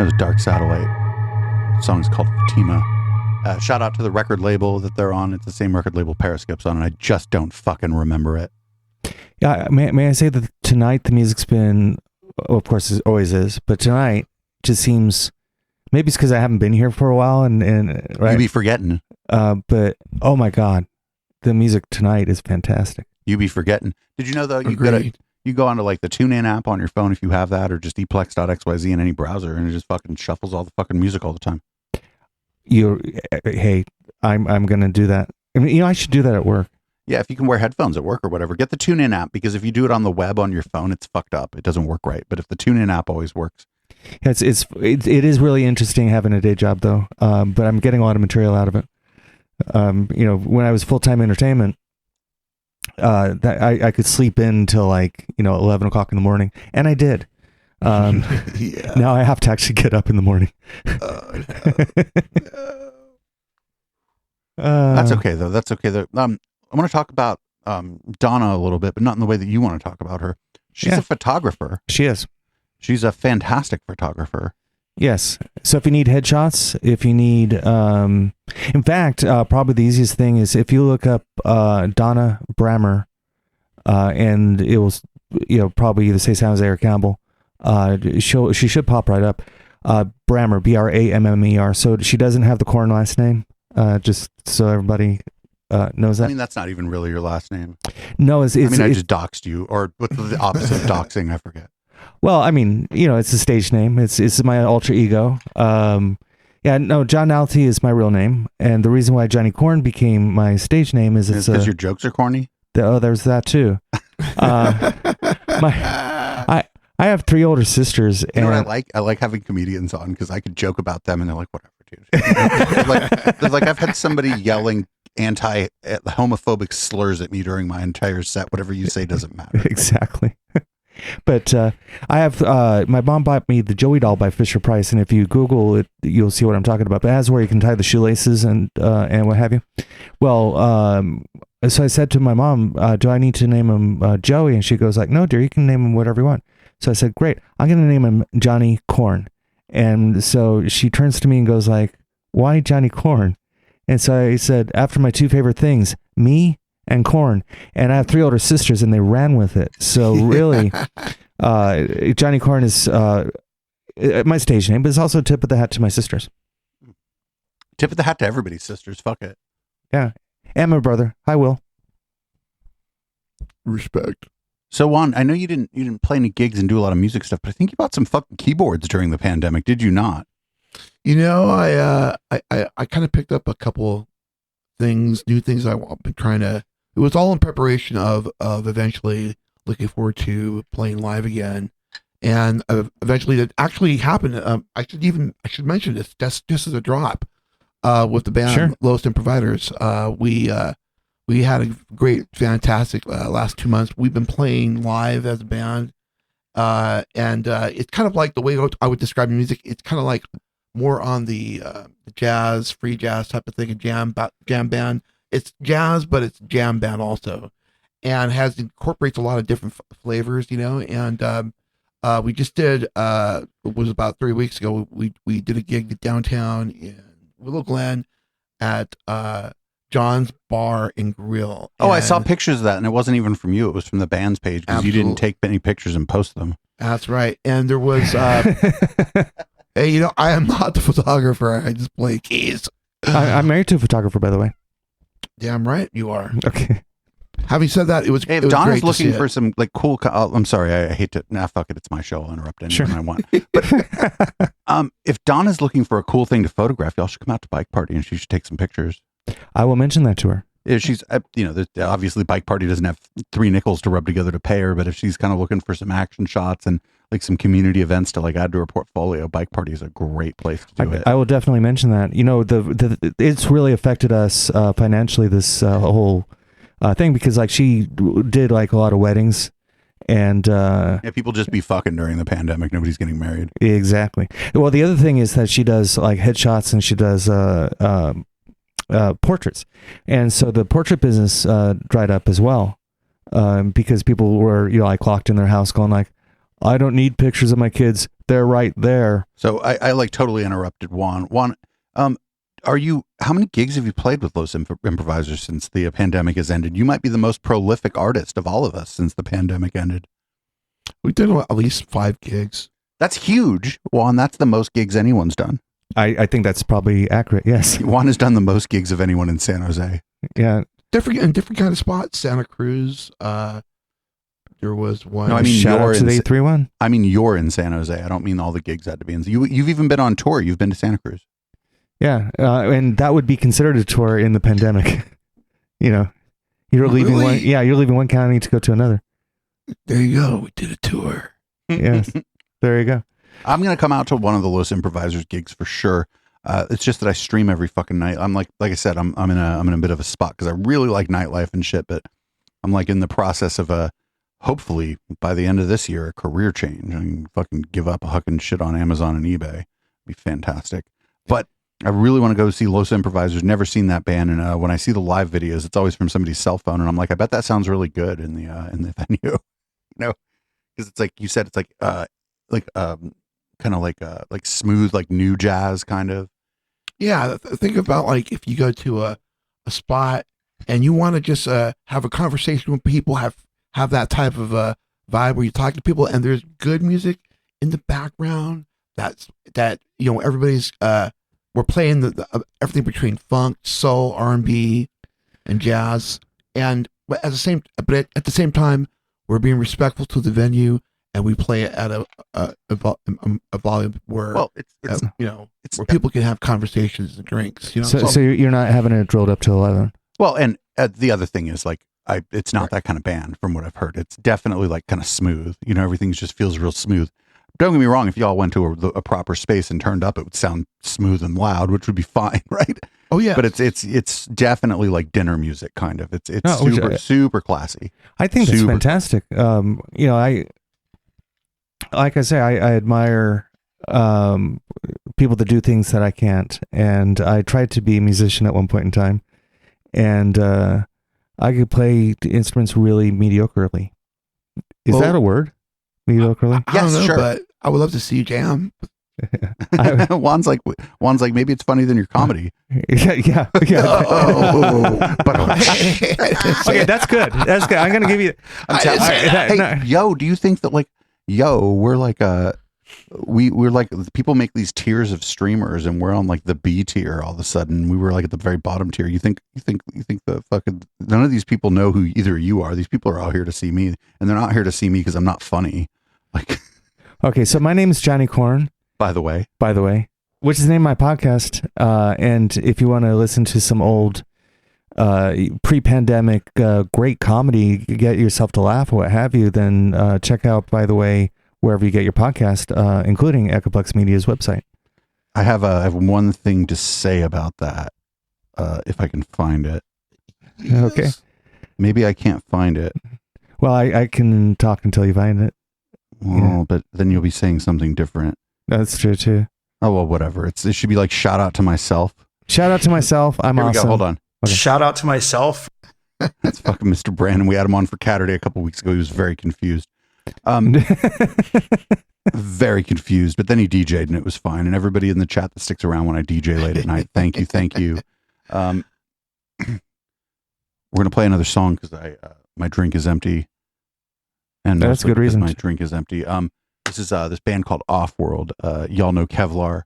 That was Dark Satellite. The song's called Fatima. Shout out to the record label that they're on. It's the same record label Periscope's on, and I just don't fucking remember it. Yeah, may I say that tonight the music's been, well, of course it always is, but tonight just seems, maybe it's because I haven't been here for a while, and right. You be forgetting. But oh my god, the music tonight is fantastic. You be forgetting. Did you know though? You go onto like the TuneIn app on your phone if you have that, or just eplex.xyz in any browser, and it just fucking shuffles all the fucking music all the time. Hey, I'm gonna do that. I mean, I should do that at work. Yeah, if you can wear headphones at work or whatever, get the TuneIn app, because if you do it on the web on your phone, it's fucked up. It doesn't work right. But if the TuneIn app always works. It is really interesting having a day job though. But I'm getting a lot of material out of it. When I was full-time entertainment, that I could sleep in until 11 o'clock in the morning, and I did. Yeah. Now I have to actually get up in the morning. That's okay though. That's okay though. I want to talk about Donna a little bit, but not in the way that you want to talk about her. She's a photographer. She is. She's a fantastic photographer. Yes. So if you need headshots, if you need, in fact, probably the easiest thing is if you look up Donna Brammer, and it will, probably either say Sounds or Campbell. She should pop right up. Brammer, Brammer. So she doesn't have the Korn last name. Just so everybody knows that. I mean, that's not even really your last name. No, I just doxed you, or what's the opposite of doxing? I forget. Well, I mean, it's a stage name. It's my alter ego. John Alty is my real name, and the reason why Johnny Korn became my stage name is it's because your jokes are corny. There's that too. I have 3 older sisters. You know what I like? I like having comedians on because I could joke about them and they're like, whatever, dude. they're like, I've had somebody yelling anti-homophobic slurs at me during my entire set. Whatever you say doesn't matter. Exactly. But I have, my mom bought me the Joey doll by Fisher Price, and if you Google it, you'll see what I'm talking about. But it has where you can tie the shoelaces and what have you. Well, so I said to my mom, do I need to name him Joey? And she goes like, no, dear, you can name him whatever you want. So I said, great, I'm going to name him Johnny Korn. And so she turns to me and goes like, why Johnny Korn? And so I said, after my 2 favorite things, me and Korn. And I have 3 older sisters and they ran with it. So really, Johnny Korn is my stage name, but it's also a tip of the hat to my sisters. Tip of the hat to everybody's sisters. Fuck it. Yeah. And my brother. Hi, Will. Respect. So Juan, I know you didn't play any gigs and do a lot of music stuff, but I think you bought some fucking keyboards during the pandemic. Did you not? I kind of picked up a couple things, new things I've been trying to. It was all in preparation of eventually looking forward to playing live again, and eventually it actually happened. I should mention this just as a drop with the band Lowest and Providers. We had a great, fantastic last 2 months. We've been playing live as a band, and it's kind of like the way I would describe music. It's kind of like more on the jazz, free jazz type of thing, a jam band. It's jazz, but it's jam band also, and incorporates a lot of different flavors, And we just did. It was about 3 weeks ago. We did a gig downtown in Willow Glen at John's Bar and Grill. Oh, I saw pictures of that, and it wasn't even from you. It was from the band's page because you didn't take any pictures and post them. That's right. And there was, hey, I am not the photographer. I just play keys. I'm married to a photographer, by the way. Damn right you are. Okay. Having said that, it was. Hey, if Donna's looking for some cool, I'm sorry, I hate to. Nah, fuck it. It's my show. I'll interrupt anyone I want. But if Donna's looking for a cool thing to photograph, y'all should come out to Bike Party and she should take some pictures. I will mention that to her. If she's, obviously Bike Party doesn't have 3 nickels to rub together to pay her, but if she's kind of looking for some action shots and like some community events to add to her portfolio, Bike Party is a great place to do it. I will definitely mention that. It's really affected us financially, this whole thing, because she did a lot of weddings, and people just be fucking during the pandemic. Nobody's getting married. Exactly. Well, the other thing is that she does headshots, and she does portraits, and so the portrait business dried up as well, because people were locked in their house going I don't need pictures of my kids. they're right there. So I like totally interrupted Juan. Juan, how many gigs have you played with Los Improvisers since the pandemic has ended? You might be the most prolific artist of all of us since the pandemic ended. We did at least 5 gigs. That's huge, Juan. That's the most gigs anyone's done. I think that's probably accurate. Yes. Juan has done the most gigs of anyone in San Jose. Yeah. Different kind of spots. Santa Cruz. There was one. No, I mean, shout out to the 831. I mean, you're in San Jose. I don't mean all the gigs had to be in. You've even been on tour. You've been to Santa Cruz. Yeah, and that would be considered a tour in the pandemic. You're leaving Really? one. Yeah, you're leaving one county to go to another. There you go. We did a tour. Yes, there you go. I'm gonna come out to one of the Los Improvisers gigs for sure. It's just that I stream every fucking night. I'm like I said, I'm in a bit of a spot because I really like nightlife and shit. But I'm like in the process of hopefully by the end of this year, a career change. I can fucking give up hucking shit on Amazon and eBay. It'd be fantastic. But I really want to go see Los Improvisers. Never seen that band, and when I see the live videos, it's always from somebody's cell phone, and I'm like, I bet that sounds really good in the venue, because it's like you said, it's like kind of like smooth, like new jazz kind of. Yeah, think about like if you go to a spot and you want to just have a conversation with people, have that type of vibe where you talk to people, and there's good music in the background. That everybody's. We're playing the everything between funk, soul, R&B, and jazz, but at the same time, we're being respectful to the venue, and we play it at a volume where where people can have conversations and drinks. So you're not having it drilled up to 11. Well, and the other thing is like it's not that kind of band from what I've heard. It's definitely like kind of smooth. Everything just feels real smooth. Don't get me wrong. If y'all went to a proper space and turned up, it would sound smooth and loud, which would be fine, right? Oh yeah. But it's definitely like dinner music, kind of. It's super classy. I think it's fantastic. I admire people that do things that I can't, and I tried to be a musician at one point in time, and I could play the instruments really mediocrely. Is that a word? Mediocrely? I don't know, but I would love to see you jam. Juan's like maybe it's funny than your comedy. Yeah. Okay, that's good. I'm gonna give you. Do you think that we're like we're like people make these tiers of streamers and we're on like the B tier all of a sudden. We were like at the very bottom tier. You think the fucking none of these people know who either you are. These people are out here to see me, and they're not here to see me because I'm not funny. Okay, so my name is Johnny Corn. By the way, which is the name of my podcast. And if you want to listen to some old pre-pandemic great comedy, get yourself to laugh or what have you, then check out, by the way, wherever you get your podcast, including Echoplex Media's website. I have one thing to say about that, if I can find it. Okay. Maybe I can't find it. Well, I can talk until you find it. Well, but then you'll be saying something different. That's true too. Oh, well, whatever. It should be like shout out to myself. Shout out to myself. I'm Here we awesome. go. Hold on. Okay. Shout out to myself. That's fucking Mr. Brandon. We had him on for Catterday a couple weeks ago. He was very confused. Very confused. But then he DJ'd and it was fine. And everybody in the chat that sticks around when I DJ late at night, thank you. We're gonna play another song because my drink is empty. And that's a good reason. My drink is empty. This is this band called Offworld. Y'all know Kevlar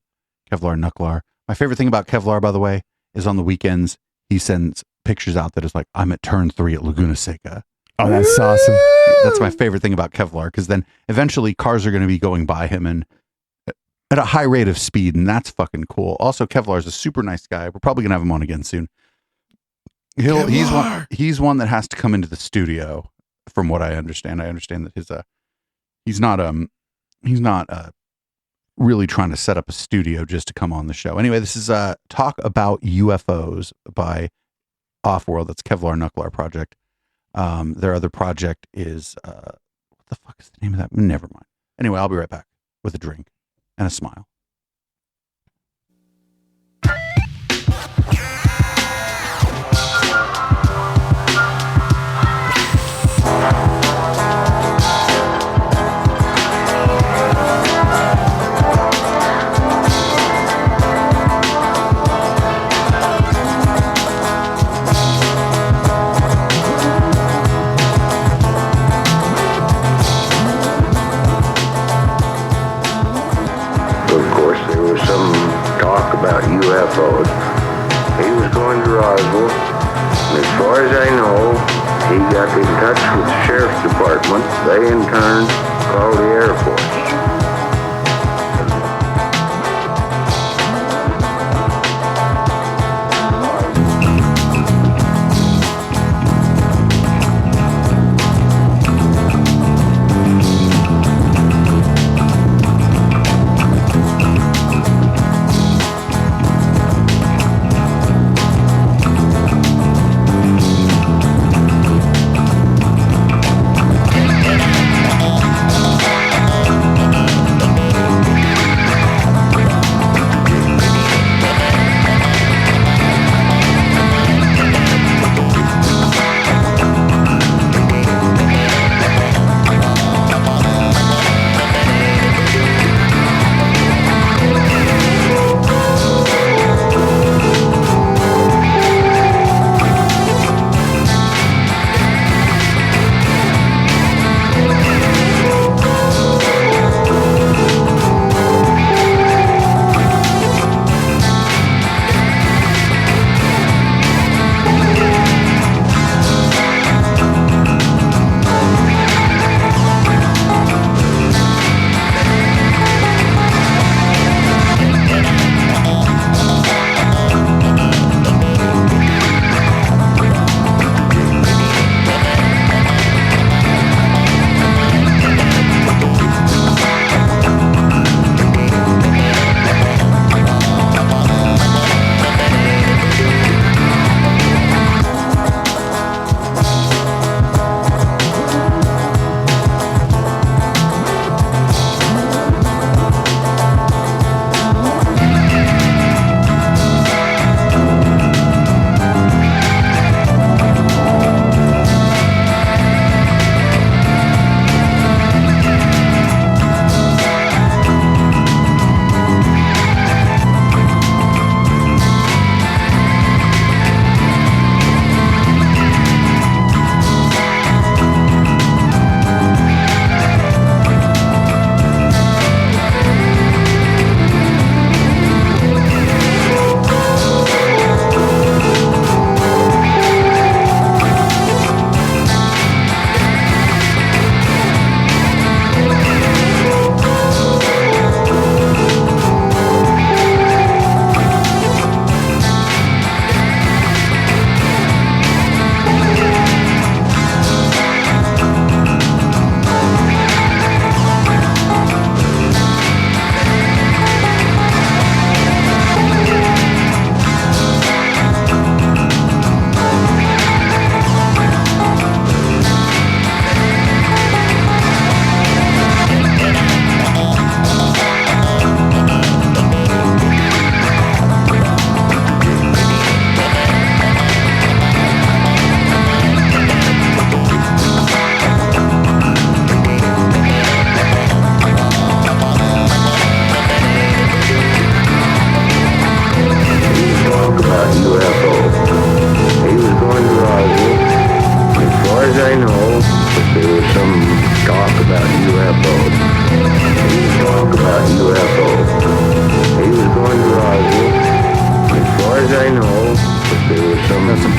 Knucklar. My favorite thing about Kevlar, by the way, is on the weekends he sends pictures out that is like, I'm at turn 3 at Laguna Seca. Oh, that's awesome. That's my favorite thing about Kevlar, because then eventually cars are going to be going by him and at a high rate of speed, and that's fucking cool. Also, Kevlar is a super nice guy. We're probably gonna have him on again soon. He's one that has to come into the studio. From what I understand that he's not really trying to set up a studio just to come on the show. Anyway, this is Talk About UFOs by Offworld. That's Kevlar Knucklar project. Their other project is what the fuck is the name of that? Never mind. Anyway, I'll be right back with a drink and a smile. far as I know, he got in touch with the sheriff's department. They in turn called the Air Force.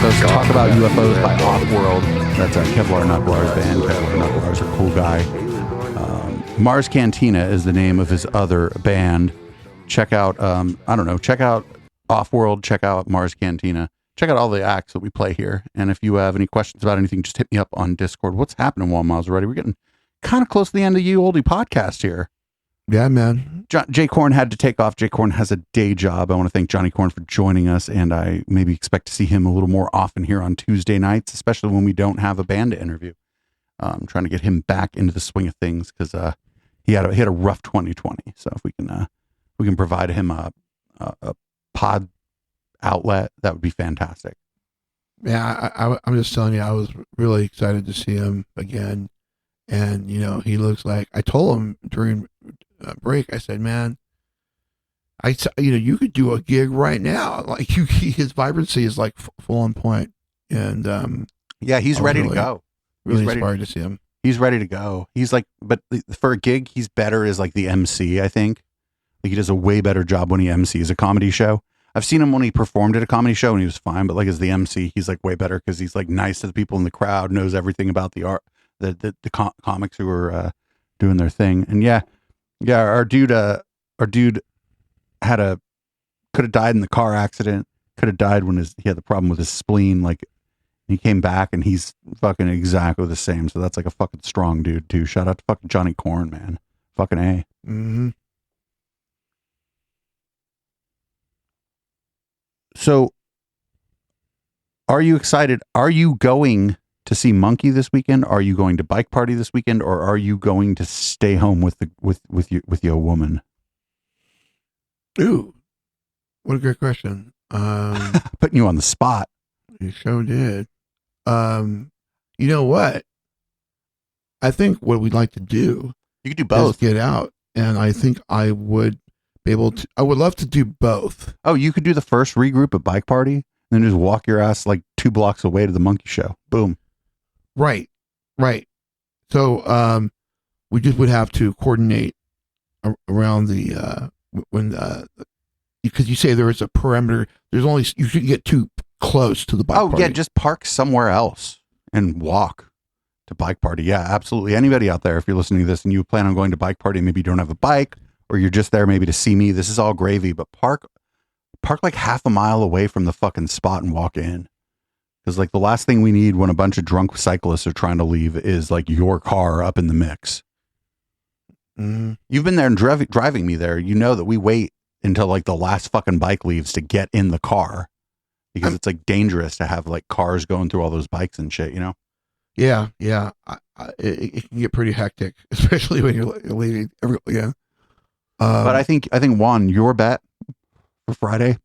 Those Talk About UFOs by Off-World. That's Kevlar Knucklar's band. Kevlar Knucklar's a cool guy. Mars Cantina is the name of his other band. Check out, check out Off-World, check out Mars Cantina. Check out all the acts that we play here. And if you have any questions about anything, just hit me up on Discord. What's happening, Juan Maserati? We're getting kind of close to the end of you oldie podcast here. Yeah, man. Jay Korn had to take off. Jay Korn has a day job. I want to thank Johnny Korn for joining us, and I maybe expect to see him a little more often here on Tuesday nights, especially when we don't have a band to interview. I'm trying to get him back into the swing of things because he had a rough 2020. So if we can provide him a pod outlet, that would be fantastic. Yeah, I'm just telling you, I was really excited to see him again, and he looks like, I told him during break, I said, man, you could do a gig right now. Like his vibrancy is like full on point, and yeah, he's ready to go. Really inspired to see him. He's ready to go. He's like, but for a gig, he's better as like the MC. I think like he does a way better job when he MCs a comedy show. I've seen him when he performed at a comedy show and he was fine, but like as the MC, he's like way better because he's like nice to the people in the crowd, knows everything about the art, the comics who are doing their thing. And yeah, our dude could have died in the car accident, could have died when he had the problem with his spleen. Like he came back and he's fucking exactly the same. So that's like a fucking strong dude too. Shout out to fucking Johnny Corn, man. Fucking A. Mm-hmm. So, are you excited? Are you going to see Monkey this weekend? Are you going to bike party this weekend, or are you going to stay home with your woman? Ooh, what a great question. Putting you on the spot. You sure did. You know what? I think what we'd like to do. You could do both. Is get out, and I think I would be able to. I would love to do both. Oh, you could do the first regroup at bike party, and then just walk your ass like 2 blocks away to the Monkey Show. Boom. Right. So, we just would have to coordinate around the because you say there is a perimeter. There's only you should get too close to the bike party. Yeah, just park somewhere else and walk to bike party. Yeah, absolutely. Anybody out there, if you're listening to this and you plan on going to bike party, maybe you don't have a bike or you're just there maybe to see me, this is all gravy, but park like half a mile away from the fucking spot and walk in. Because like the last thing we need when a bunch of drunk cyclists are trying to leave is like your car up in the mix. Mm-hmm. You've been there and driving me there. You know that we wait until like the last fucking bike leaves to get in the car because it's like dangerous to have like cars going through all those bikes and shit, you know? Yeah. It can get pretty hectic, especially when you're leaving. Yeah. But I think Juan, your bet for Friday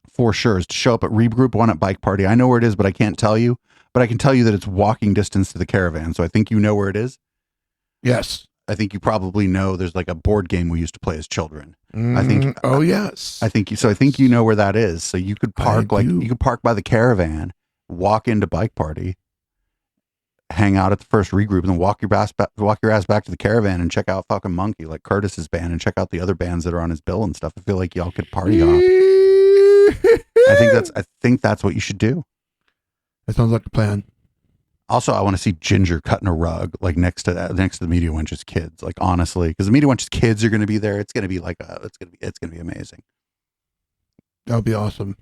for sure is to show up at Regroup 1 at Bike Party. I know where it is, but I can't tell you. But I can tell you that it's walking distance to the caravan. So I think you know where it is. Yes. I think you probably know there's like a board game we used to play as children. Mm-hmm. I think. Oh yes. I think you know where that is. So you could park you could park by the caravan, walk into Bike Party, hang out at the first regroup, and then walk your ass back to the caravan and check out fucking Monkey, like Curtis's band, and check out the other bands that are on his bill and stuff. I feel like y'all could party hop. I think that's what you should do. That sounds like a plan. Also, I want to see Ginger cutting a rug like next to the Media Wench's kids. Like honestly, because the Media Wench's kids are going to be there. It's going to be it's going to be amazing. That would be awesome.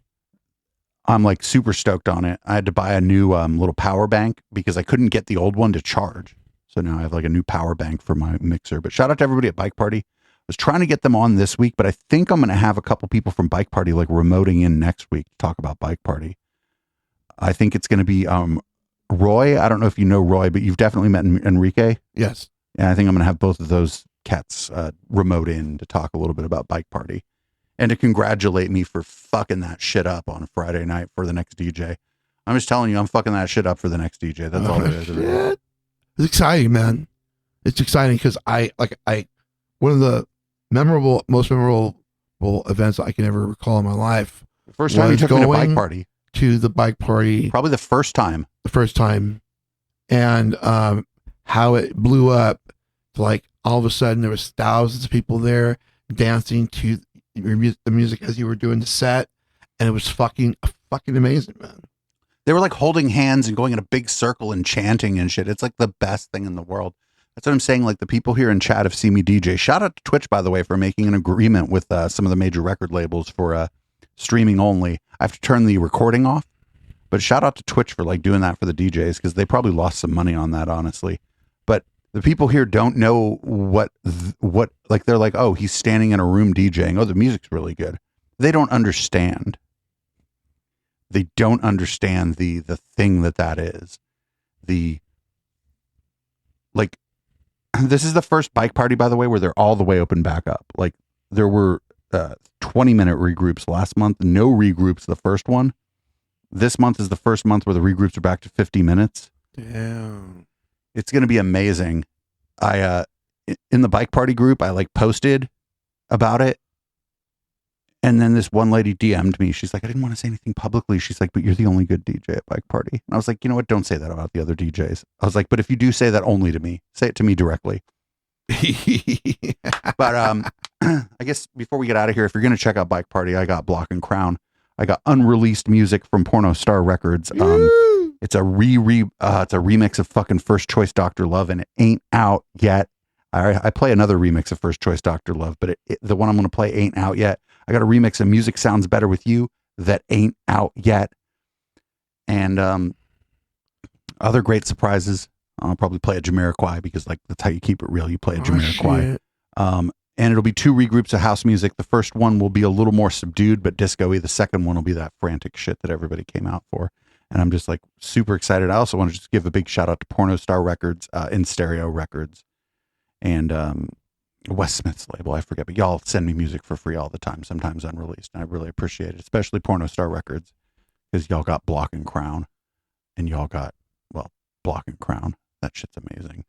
I'm like super stoked on it. I had to buy a new little power bank because I couldn't get the old one to charge. So now I have like a new power bank for my mixer. But shout out to everybody at Bike Party. I was trying to get them on this week, but I think I'm going to have a couple people from Bike Party like remoting in next week to talk about Bike Party. I think it's going to be Roy. I don't know if you know Roy, but you've definitely met Enrique. Yes. And I think I'm going to have both of those cats remote in to talk a little bit about Bike Party and to congratulate me for fucking that shit up on a Friday night for the next DJ. I'm just telling you, I'm fucking that shit up for the next DJ. That's all it is. Shit. It's exciting, man. It's exciting because one of the most memorable events I can ever recall in my life. The first time you took me to Bike Party. To the Bike Party. Probably the first time. And how it blew up. Like all of a sudden there was thousands of people there dancing to the music as you were doing the set. And it was fucking amazing, man. They were like holding hands and going in a big circle and chanting and shit. It's like the best thing in the world. That's what I'm saying. Like the people here in chat have seen me DJ. Shout out to Twitch, by the way, for making an agreement with some of the major record labels for streaming only. I have to turn the recording off, but shout out to Twitch for like doing that for the DJs because they probably lost some money on that, honestly. But the people here don't know what like they're like, oh, he's standing in a room DJing. Oh, the music's really good. They don't understand. They don't understand the thing that is. Like, this is the first Bike Party, by the way, where they're all the way open back up. Like there were 20-minute regroups last month, no regroups the first one. This month is the first month where the regroups are back to 50 minutes. Damn. It's going to be amazing. I in the Bike Party group, I like posted about it. And then this one lady DM'd me. She's like, I didn't want to say anything publicly. She's like, but you're the only good DJ at Bike Party. And I was like, you know what? Don't say that about the other DJs. I was like, but if you do say that only to me, say it to me directly. But I guess before we get out of here, if you're going to check out Bike Party, I got Block and Crown. I got unreleased music from Porno Star Records. It's a it's a remix of fucking First Choice Dr. Love, and it ain't out yet. I play another remix of First Choice Dr. Love, but the one I'm going to play ain't out yet. I got a remix of Music Sounds Better With You that ain't out yet. And other great surprises. I'll probably play a Jamiroquai because like that's how you keep it real. You play a Jamiroquai. And it'll be 2 regroups of house music. The first one will be a little more subdued but disco-y. The second one will be that frantic shit that everybody came out for. And I'm just like super excited. I also want to just give a big shout out to Porno Star Records, In Stereo Records, and Wes Smith's label. I forget, but y'all send me music for free all the time, sometimes unreleased. And I really appreciate it, especially Porno Star Records, because y'all got Block and Crown, and y'all got, well, Block and Crown. That shit's amazing.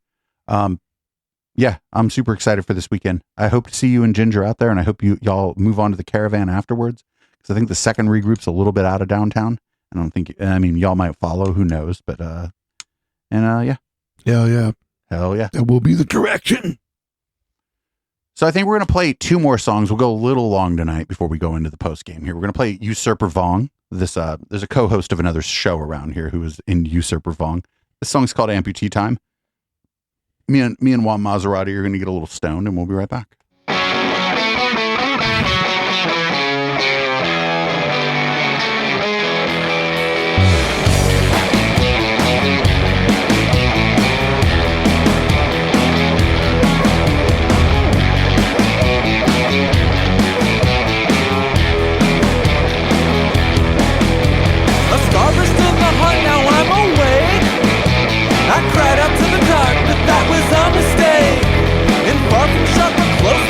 Yeah, I'm super excited for this weekend. I hope to see you and Ginger out there, and I hope y'all move on to the Caravan afterwards, because I think the second regroup's a little bit out of downtown. I don't think, I mean, y'all might follow, who knows, but, yeah. Hell yeah. Hell yeah. That will be the direction. So I think we're going to play 2 more songs. We'll go a little long tonight before we go into the post game here. We're going to play Usurper Vong. There's a co-host of another show around here who is in Usurper Vong. This song's called Amputee Time. Me and Juan Maserati are going to get a little stoned, and we'll be right back. Starburst in the heart, now I'm awake. I cried out to the dark, but that was a mistake. And far from sharp, but close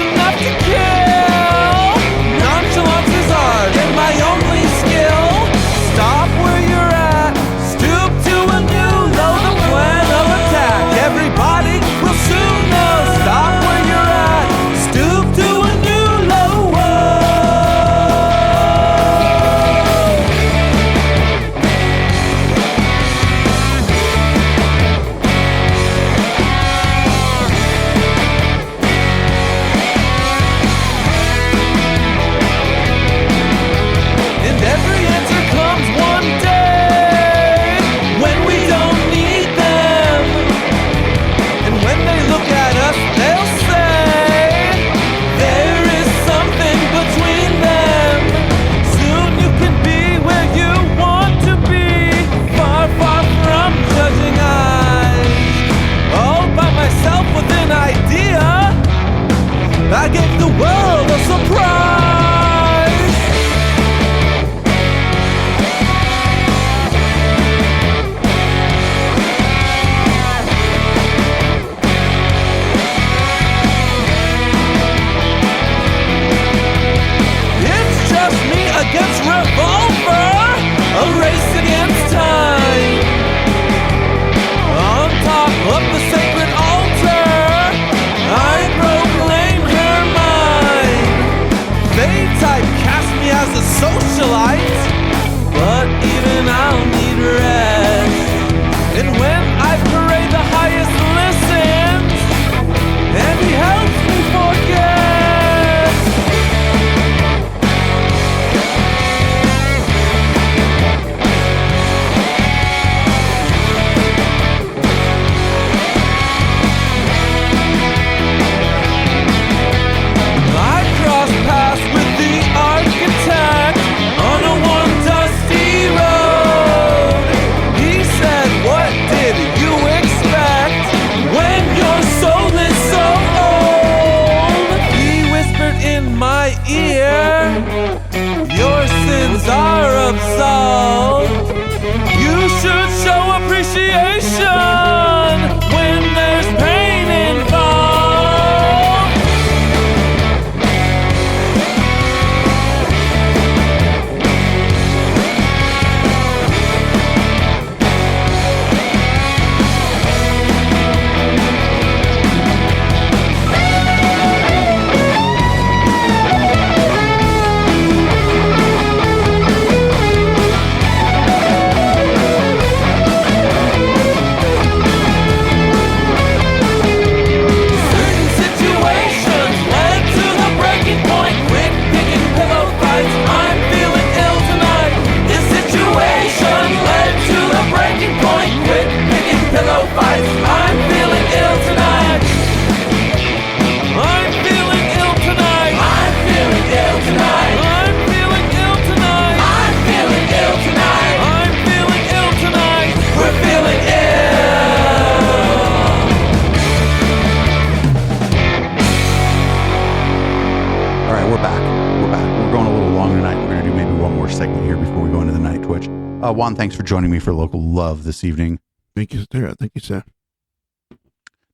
Juan, thanks for joining me for Local Love this evening. Thank you, sir. Thank you, sir.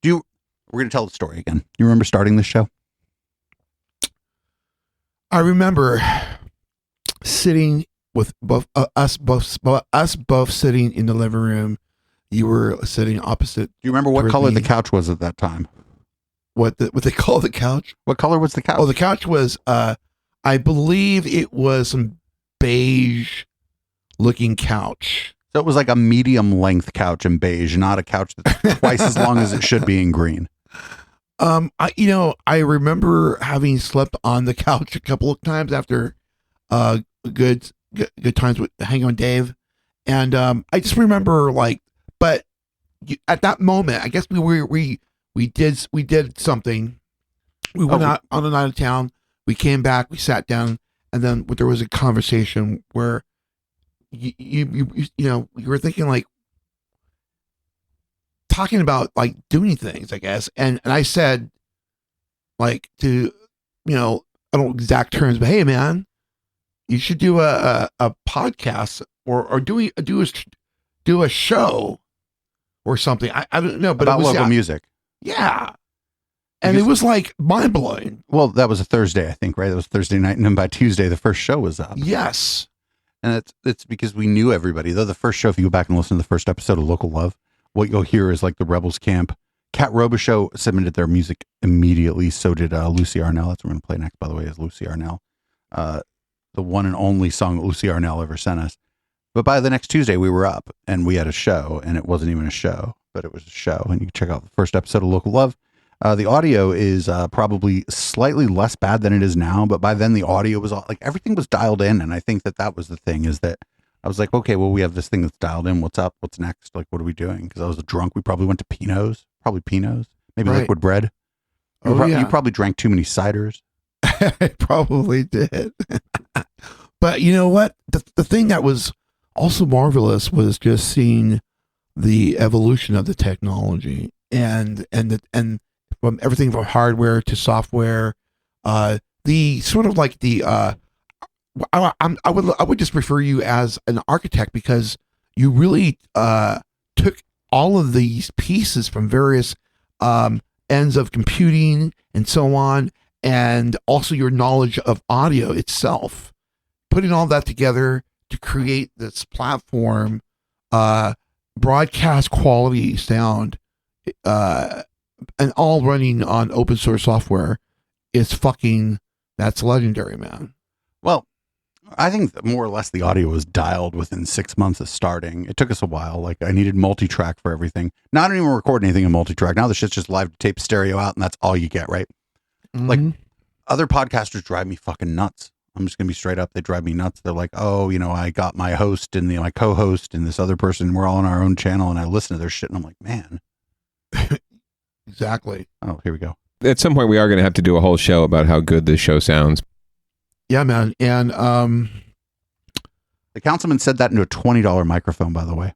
We're going to tell the story again. You remember starting this show? I remember sitting with us both sitting in the living room. You were sitting opposite. Do you remember what color the couch was at that time? What they call the couch? What color was the couch? Oh, the couch was, I believe it was some beige looking couch. So it was like a medium length couch in beige, not a couch that's twice as long as it should be in green. I remember having slept on the couch a couple of times after good times with hanging with Dave, and I just remember but at that moment, I guess we did something. We went out on a night of town. We came back. We sat down, and then there was a conversation where you were thinking talking about doing things, I guess, and I said I don't know exact terms, but hey man, you should do a podcast or do a show or something. I don't know, but about it was local music. Yeah. And it was mind blowing. Well, that was a Thursday, I think, right? That was Thursday night, and then by Tuesday the first show was up. Yes. And it's because we knew everybody. Though the first show, if you go back and listen to the first episode of Local Love, what you'll hear is the Rebels Camp. Cat Robichaux submitted their music immediately. So did Lucy Arnell. That's what we're going to play next, by the way, is Lucy Arnell. The one and only song that Lucy Arnell ever sent us. But by the next Tuesday, we were up and we had a show, and it wasn't even a show, but it was a show. And you can check out the first episode of Local Love. The audio is probably slightly less bad than it is now, but by then the audio was all everything was dialed in. And I think that was the thing, is that I was like, okay, well, we have this thing that's dialed in. What's up? What's next? What are we doing? Because I was drunk. We probably went to Pino's, maybe Right. Liquid Bread. You probably drank too many ciders. I probably did. But you know what? The thing that was also marvelous was just seeing the evolution of the technology and from everything from hardware to software. The sort of I would just refer you as an architect, because you really took all of these pieces from various ends of computing and so on, and also your knowledge of audio itself, putting all that together to create this platform, broadcast quality sound, and all running on open source software is that's legendary, man. Well, I think that more or less the audio was dialed within 6 months of starting. It took us a while. I needed multi-track for everything. Now I don't even record anything in multi-track. Now the shit's just live tape stereo out, and that's all you get, right? Mm-hmm. Other podcasters drive me fucking nuts. I'm just going to be straight up. They drive me nuts. They're like, oh, I got my host and my co-host and this other person. We're all on our own channel, and I listen to their shit, and I'm like, man. Exactly. Oh, here we go. At some point, we are going to have to do a whole show about how good this show sounds. Yeah, man. And the councilman said that into a $20 microphone, by the way.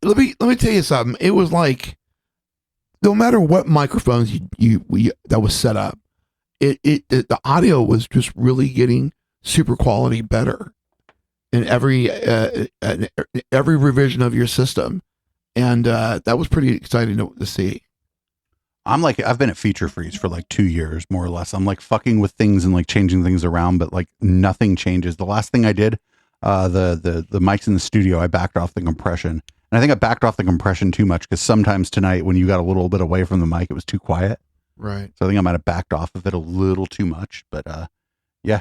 let me tell you something. It was no matter what microphones that was set up, the audio was just really getting super quality better in every revision of your system, and that was pretty exciting to see. I've been at Feature Freeze for 2 years, more or less. I'm fucking with things and changing things around, but nothing changes. The last thing I did, the mics in the studio, I backed off the compression. And I think I backed off the compression too much, because sometimes tonight when you got a little bit away from the mic, it was too quiet. Right. So I think I might have backed off of it a little too much, but yeah,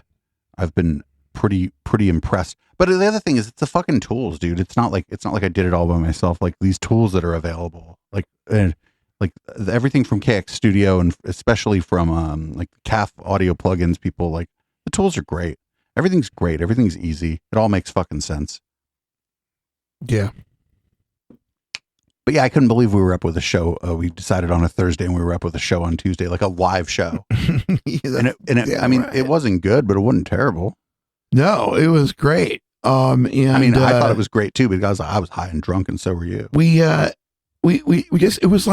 I've been pretty impressed. But the other thing is, it's the fucking tools, dude. It's not like I did it all by myself. These tools that are available, everything from KX Studio, and especially from CAF audio plugins, people, the tools are great. Everything's great. Everything's easy. It all makes fucking sense. Yeah. But yeah, I couldn't believe we were up with a show. We decided on a Thursday, and we were up with a show on Tuesday, a live show. It wasn't good, but it wasn't terrible. No, it was great. I thought it was great too, because I was high and drunk, and so were you. We just, it was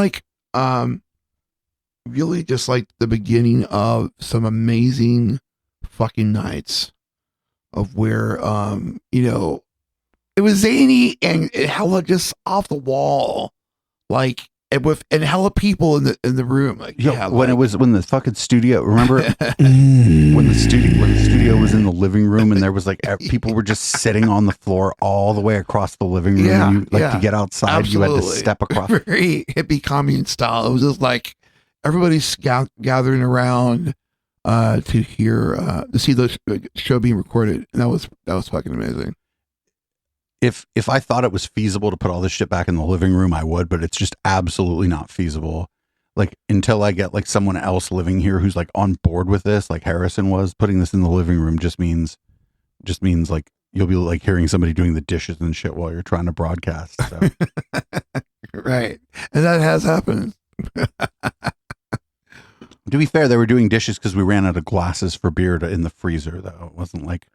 really just the beginning of some amazing fucking nights. of where it was zany and hella just off the wall, like and hella people in the room. Like when the fucking studio, remember when the studio was in the living room and there was like people were just sitting on the floor all the way across the living room. Yeah, and to get outside, absolutely. you had to step across. Very hippie commune style. It was just like everybody's gathering around to hear to see the show being recorded, and that was fucking amazing. If I thought it was feasible to put all this shit back in the living room, I would, but it's just absolutely not feasible. Like until I get like someone else living here who's like on board with this, like Harrison was, putting this in the living room just means like you'll be like hearing somebody doing the dishes and shit while you're trying to broadcast. So. Right. And that has happened. To be fair, they were doing dishes because we ran out of glasses for beer in the freezer, though. It wasn't like...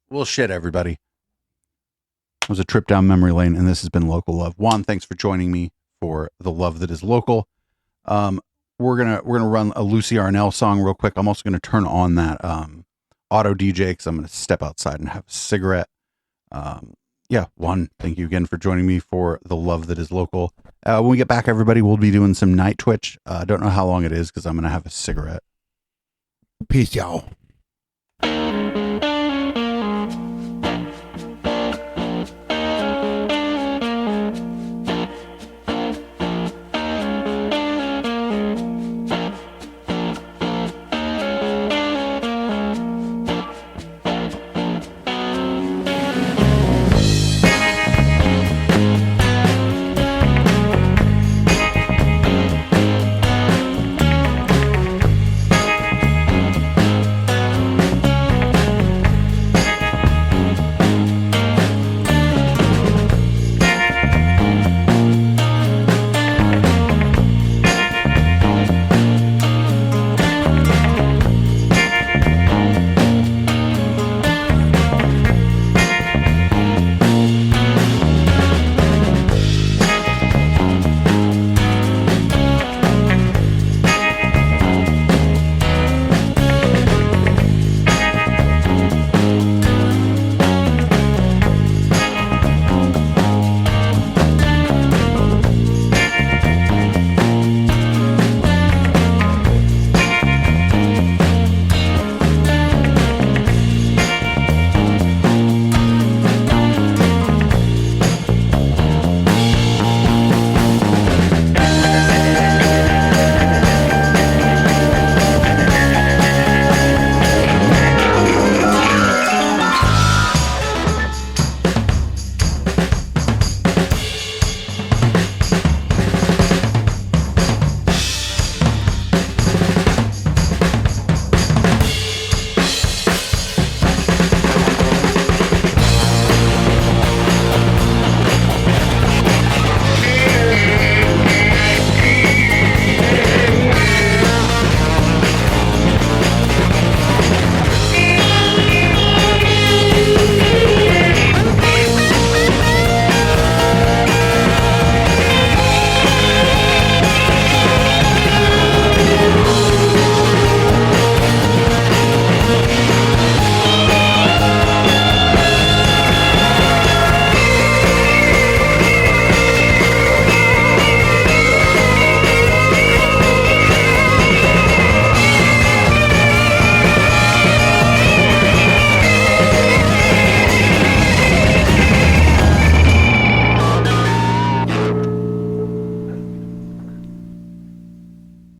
Well, shit, everybody. It was a trip down memory lane, and this has been Local Love. Juan, thanks for joining me for the love that is local. We're gonna run a Lucy Arnell song real quick. I'm also gonna turn on that auto DJ because I'm gonna step outside and have a cigarette. Juan, thank you again for joining me for the love that is local. When we get back, everybody, we'll be doing some night Twitch. I don't know how long it is because I'm gonna have a cigarette. Peace, y'all.